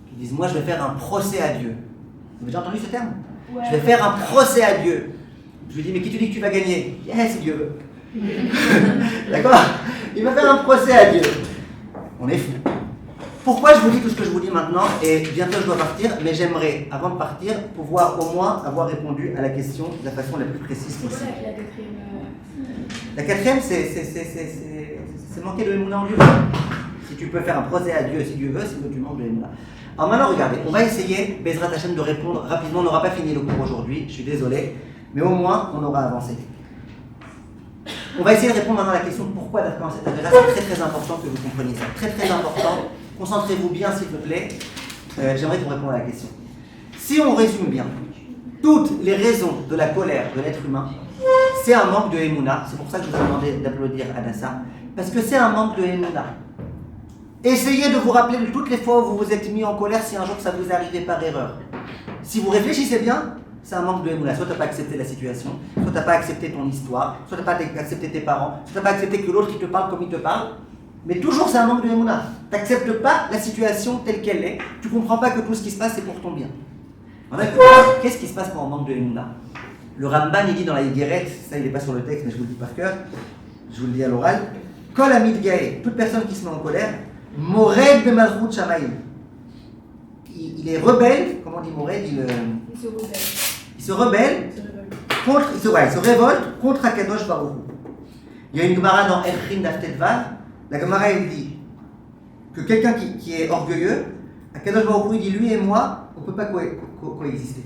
qui disent, moi je vais faire un procès à Dieu. Vous avez déjà entendu ce terme? Ouais. Je vais faire un procès à Dieu. Je lui dis, mais qui te dit que tu vas gagner? Si Dieu veut. D'accord? Il va faire un procès à Dieu. On est fou. Pourquoi je vous dis tout ce que je vous dis maintenant? Et bientôt je dois partir, mais j'aimerais, avant de partir, pouvoir au moins avoir répondu à la question de la façon la plus précise possible. La quatrième, c'est manquer de émouna en Dieu. Si tu peux faire un procès à Dieu, si Dieu veut, sinon tu manques de émouna. Alors maintenant, regardez, on va essayer, Bezrat Hashem, de répondre rapidement. On n'aura pas fini le cours aujourd'hui, je suis désolé. Mais au moins, on aura avancé. On va essayer de répondre maintenant à la question de pourquoi d'apprendre cette avéra. C'est très très important que vous compreniez ça. Très très important. Concentrez-vous bien s'il vous plaît. J'aimerais vous répondre à la question. Si on résume bien, toutes les raisons de la colère de l'être humain, c'est un manque de émouna. C'est pour ça que je vous ai demandé d'applaudir Adassa. Parce que c'est un manque de émouna. Essayez de vous rappeler de toutes les fois où vous vous êtes mis en colère si un jour ça vous est arrivé par erreur. Si vous réfléchissez bien, c'est un manque de émouna. Soit tu n'as pas accepté la situation, soit tu n'as pas accepté ton histoire, soit tu n'as pas accepté tes parents, soit tu n'as pas accepté que l'autre il te parle comme il te parle. Mais toujours c'est un manque de émouna. Tu n'acceptes pas la situation telle qu'elle est, tu ne comprends pas que tout ce qui se passe c'est pour ton bien. Qu'est-ce qui se passe quand on manque de émouna? Le Ramban il dit dans la Yigeret, ça il n'est pas sur le texte mais je vous le dis par cœur, je vous le dis à l'oral, Kol Amid Gaé, toute personne qui se met en colère, Mored Bemalchut Shamayim. Il est rebelle, comment on dit Mored? Il se révolte contre Akadosh Baruch Hu. Il y a une Gemara dans Erchin Daftet Vav. La Gemara elle dit que quelqu'un qui est orgueilleux, Akadosh Baruch Hu dit lui et moi, on ne peut pas coexister.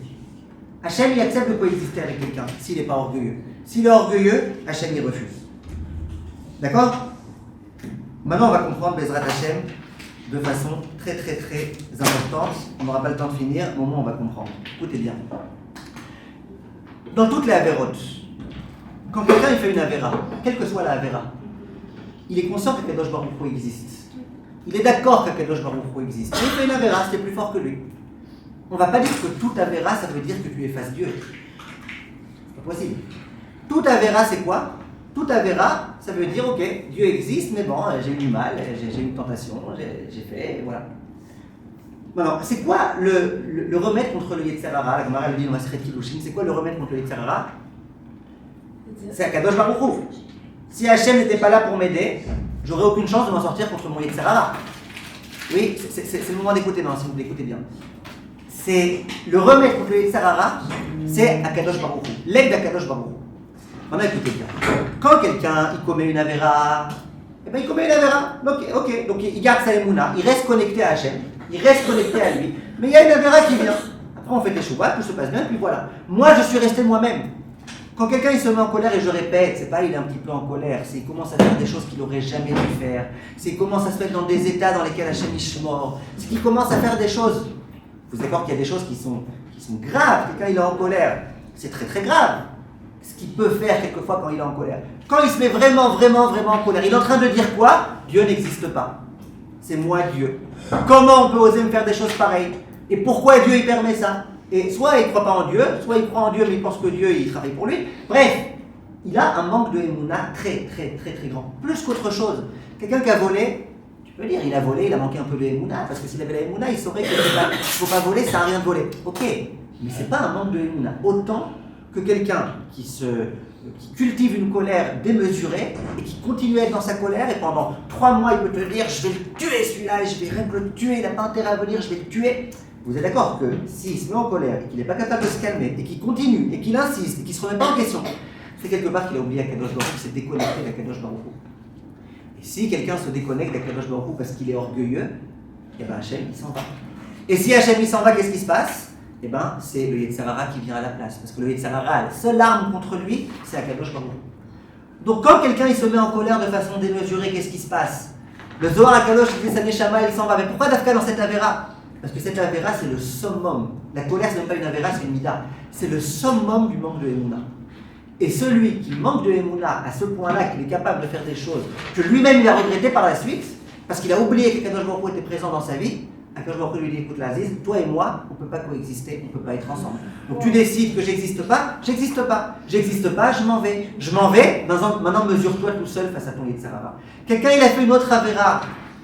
Hachem il accepte de coexister avec quelqu'un s'il n'est pas orgueilleux. S'il est orgueilleux, Hachem il refuse. D'accord? Maintenant on va comprendre Bezrat Hachem de façon très très très importante. On n'aura pas le temps de finir, mais au moins on va comprendre. Écoutez bien. Dans toutes les avérotes, quand quelqu'un il fait une avéra, quelle que soit la avéra, il est conscient qu'Akadosh Baruch Hu existe. Il est d'accord qu'Akadosh Baruch Hu existe. Il fait une avéra, c'est plus fort que lui. On ne va pas dire que toute avéra, ça veut dire que tu effaces Dieu. C'est pas possible. Toute avéra, c'est quoi? Toute avéra, ça veut dire, ok, Dieu existe, mais bon, j'ai eu du mal, j'ai eu une tentation, j'ai fait, voilà. Alors, c'est quoi le remède contre le Yetzer Hara? La Gemara le dit dans Masechet Kiddushin, c'est quoi le remède contre le Yetzer Hara? C'est Akadosh Baruch Hu. Si Hachem n'était pas là pour m'aider, j'aurais aucune chance de m'en sortir contre mon Yetzer Hara. Oui, c'est le moment d'écouter, non, si vous l'écoutez bien. C'est le remède contre le Yetzer Hara, c'est Akadosh Baruch Hu, l'aide d'Akadosh Baruch Hu. Maintenant, écoutez bien. Quand quelqu'un il commet une avéra, eh ben il commet une avéra. Ok, donc il garde sa émouna, il reste connecté à Hachem, il reste connecté à lui. Mais il y a une avéra qui vient. Après, on fait des chouvas, tout se passe bien, puis voilà. Moi, je suis resté moi-même. Quand quelqu'un il se met en colère, et je répète, c'est pas il est un petit peu en colère, c'est il commence à faire des choses qu'il n'aurait jamais dû faire, c'est il commence à se mettre dans des états dans lesquels Hachem Ishmor, c'est qu'il commence à faire des choses. Vous êtes d'accord qu'il y a des choses qui sont graves. Quelqu'un il est en colère, c'est très très grave. Ce qu'il peut faire quelquefois quand il est en colère. Quand il se met vraiment en colère, il est en train de dire quoi? Dieu n'existe pas. C'est moi Dieu. Comment on peut oser me faire des choses pareilles? Et pourquoi Dieu il permet ça? Et soit il ne croit pas en Dieu, soit il croit en Dieu mais il pense que Dieu il travaille pour lui. Bref, il a un manque de émouna très très très très grand. Plus qu'autre chose. Quelqu'un qui a volé, tu Je veux dire, il a volé, il a manqué un peu de Emouna, parce que s'il avait la Emouna, il saurait qu'il ne faut pas voler, ça n'a rien de voler. Ok, mais c'est pas un manque de Emouna. Autant que quelqu'un qui cultive une colère démesurée et qui continue à être dans sa colère et pendant 3 mois il peut te dire je vais le tuer celui-là et je vais rien que le tuer, il n'a pas intérêt à venir, je vais le tuer. Vous êtes d'accord que s'il se met en colère et qu'il n'est pas capable de se calmer et qu'il continue et qu'il insiste et qu'il ne se remet pas en question, c'est quelque part qu'il a oublié Akadosh Baruch Hu, qu'il s'est déconnecté d'Akadosh Baruch Hu. Et si quelqu'un se déconnecte d'Akadosh Baruch Hu parce qu'il est orgueilleux, et bien Hachem il s'en va. Et si Hachem il s'en va, qu'est-ce qui se passe? Eh ben, c'est le Yetzer Hara qui vient à la place. Parce que le Yetzer Hara, la seule arme contre lui, c'est Akadosh Baruch Hu. Donc quand quelqu'un il se met en colère de façon démesurée, qu'est-ce qui se passe? Le Zohar Akadosh, il fait sa Neshama, il s'en va. Mais pourquoi Dafka dans cette Avera? Parce que cette Avera, c'est le summum. La colère, c'est même pas une Avera, c'est une Mida. C'est le summum du manque de Emouna. Et celui qui manque de Emouna à ce point-là, qu'il est capable de faire des choses que lui-même il a regretté par la suite, parce qu'il a oublié que Akadosh Baruch Hu était présent dans sa vie, Akadosh Baruch Hu lui dit, écoute l'Aziz, toi et moi, on ne peut pas coexister, on ne peut pas être ensemble. Donc tu décides que j'existe pas, j'existe pas. J'existe pas, je m'en vais. Je m'en vais, maintenant mesure-toi tout seul face à ton Yetzer Hara. Quelqu'un il a fait une autre Avera,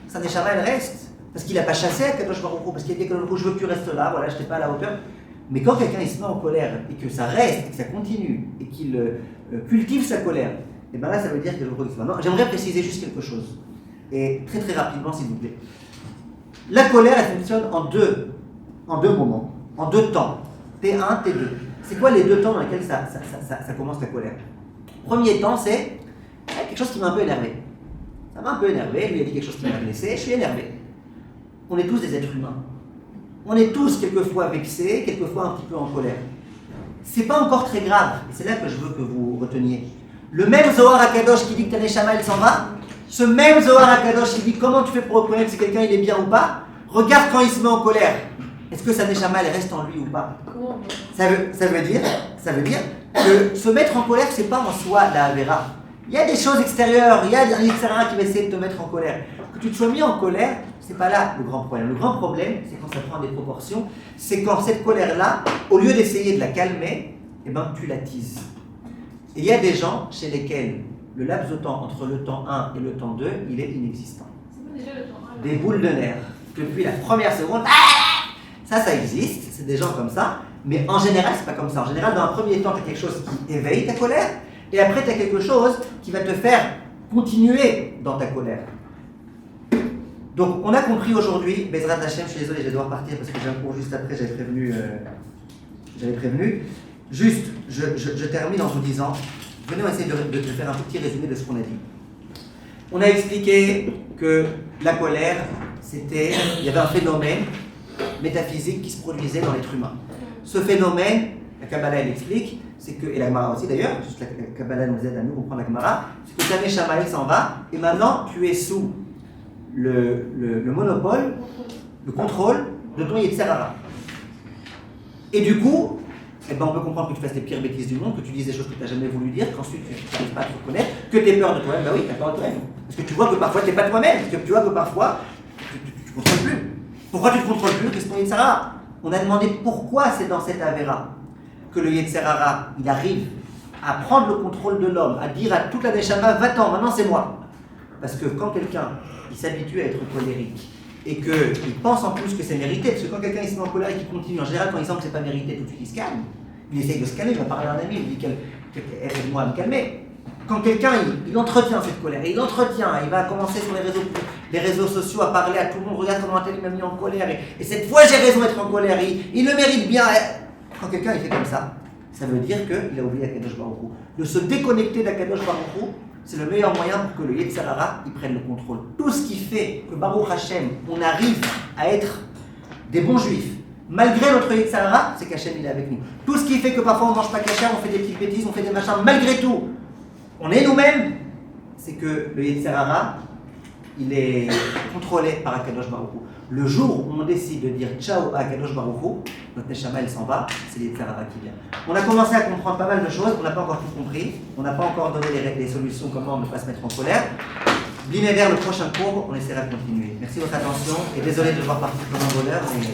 sa Neshama elle reste, parce qu'il n'a pas chassé Akadosh Baruch Hu, parce qu'il a dit Akadosh Baruch Hu, je veux que tu restes là, voilà, je n'étais pas à la hauteur. Mais quand quelqu'un il se met en colère et que ça reste, et que ça continue, et qu'il cultive sa colère, et bien là ça veut dire que je reproduis. Maintenant, j'aimerais préciser juste quelque chose, et très très rapidement s'il vous plaît. La colère, elle fonctionne en deux moments, en 2 temps. T1, T2. C'est quoi les 2 temps dans lesquels ça commence la colère? Premier temps, c'est quelque chose qui m'a un peu énervé. Ça m'a un peu énervé, lui a dit quelque chose qui m'a blessé, je suis énervé. On est tous des êtres humains. On est tous quelquefois vexés, quelquefois un petit peu en colère. C'est pas encore très grave, et c'est là que je veux que vous reteniez. Le même Zohar Akadosh qui dit que ta Neshama elle s'en va, ce même Zohar Akadosh qui dit comment tu fais pour reconnaître si quelqu'un il est bien ou pas, regarde quand il se met en colère. Est-ce que sa Neshama elle reste en lui ou pas? Ça veut dire que se mettre en colère c'est pas en soi la Avera. Il y a des choses extérieures, il y a un Yetzer Hara qui va essayer de te mettre en colère. Que tu te sois mis en colère, c'est pas là le grand problème. Le grand problème, c'est quand ça prend des proportions, c'est quand cette colère-là, au lieu d'essayer de la calmer, eh ben, tu l'attises. Et il y a des gens chez lesquels le laps de temps entre le temps 1 et le temps 2, il est inexistant. C'est pas déjà le temps 1. Des boules de nerfs. Depuis la première seconde, ça existe, c'est des gens comme ça, mais en général, c'est pas comme ça. En général, dans un premier temps, tu as quelque chose qui éveille ta colère, et après, tu as quelque chose qui va te faire continuer dans ta colère. Donc, on a compris aujourd'hui, Bezrat Hashem, je suis désolé, je vais devoir partir parce que j'ai un cours juste après, j'avais prévenu. Juste, je termine en vous disant, venez, on va essayer de faire un petit résumé de ce qu'on a dit. On a expliqué que la colère, il y avait un phénomène métaphysique qui se produisait dans l'être humain. Ce phénomène, la Kabbalah elle explique, c'est que, et la Gemara aussi d'ailleurs, juste la Kabbalah nous aide à nous comprendre la Gemara, c'est que ta Neshama elle s'en va, et maintenant tu es sous le monopole, le contrôle de ton Yetzer Hara. Et du coup, eh ben on peut comprendre que tu fasses les pires bêtises du monde, que tu dises des choses que tu n'as jamais voulu dire, qu'ensuite tu n'arrives pas à te reconnaître, que tu aies peur de toi-même. Ben oui, tu as peur de toi-même. Parce que tu vois que parfois tu n'es pas toi-même, parce que tu vois que parfois tu ne contrôles plus. Pourquoi tu ne contrôles plus? Que c'est ton Yetzer Hara. On a demandé pourquoi c'est dans cette Avera que le Yetzer Hara, il arrive à prendre le contrôle de l'homme, à dire à toute la Neshama, va-t'en, maintenant c'est moi. Parce que quand quelqu'un il s'habitue à être colérique et qu'il pense en plus que c'est mérité, parce que quand quelqu'un il se met en colère et qu'il continue, en général quand il sent que c'est pas mérité, tout de suite il se calme, il essaye de se calmer, il va parler à un ami, il dit aide-moi à me calmer. Quand quelqu'un il entretient cette colère, et il va commencer sur les réseaux sociaux à parler à tout le monde, regarde comment un tel il m'a mis en colère, et cette fois j'ai raison d'être en colère, il le mérite bien. Quand quelqu'un il fait comme ça veut dire qu'il a oublié Akadosh Baruch Hu. De se déconnecter d'Akadosh Baruch Hu, c'est le meilleur moyen pour que le Yetzer Hara il prenne le contrôle. Tout ce qui fait que Baruch Hashem, on arrive à être des bons juifs, malgré notre Yetzer Hara, c'est qu'Hashem il est avec nous. Tout ce qui fait que parfois on ne mange pas kasher, on fait des petites bêtises, on fait des machins, malgré tout, on est nous-mêmes, c'est que le Yetzer Hara, il est contrôlé par Akadosh Baruch Hu. Le jour où on décide de dire ciao à Akadosh Baruch Hu, notre Neshama elle s'en va, c'est le Yetzer Hara qui vient. On a commencé à comprendre pas mal de choses, on n'a pas encore tout compris, on n'a pas encore donné les solutions comment ne pas se mettre en colère. Blineder, le prochain cours, on essaiera de continuer. Merci de votre attention et désolé de devoir partir comme un voleur. Mais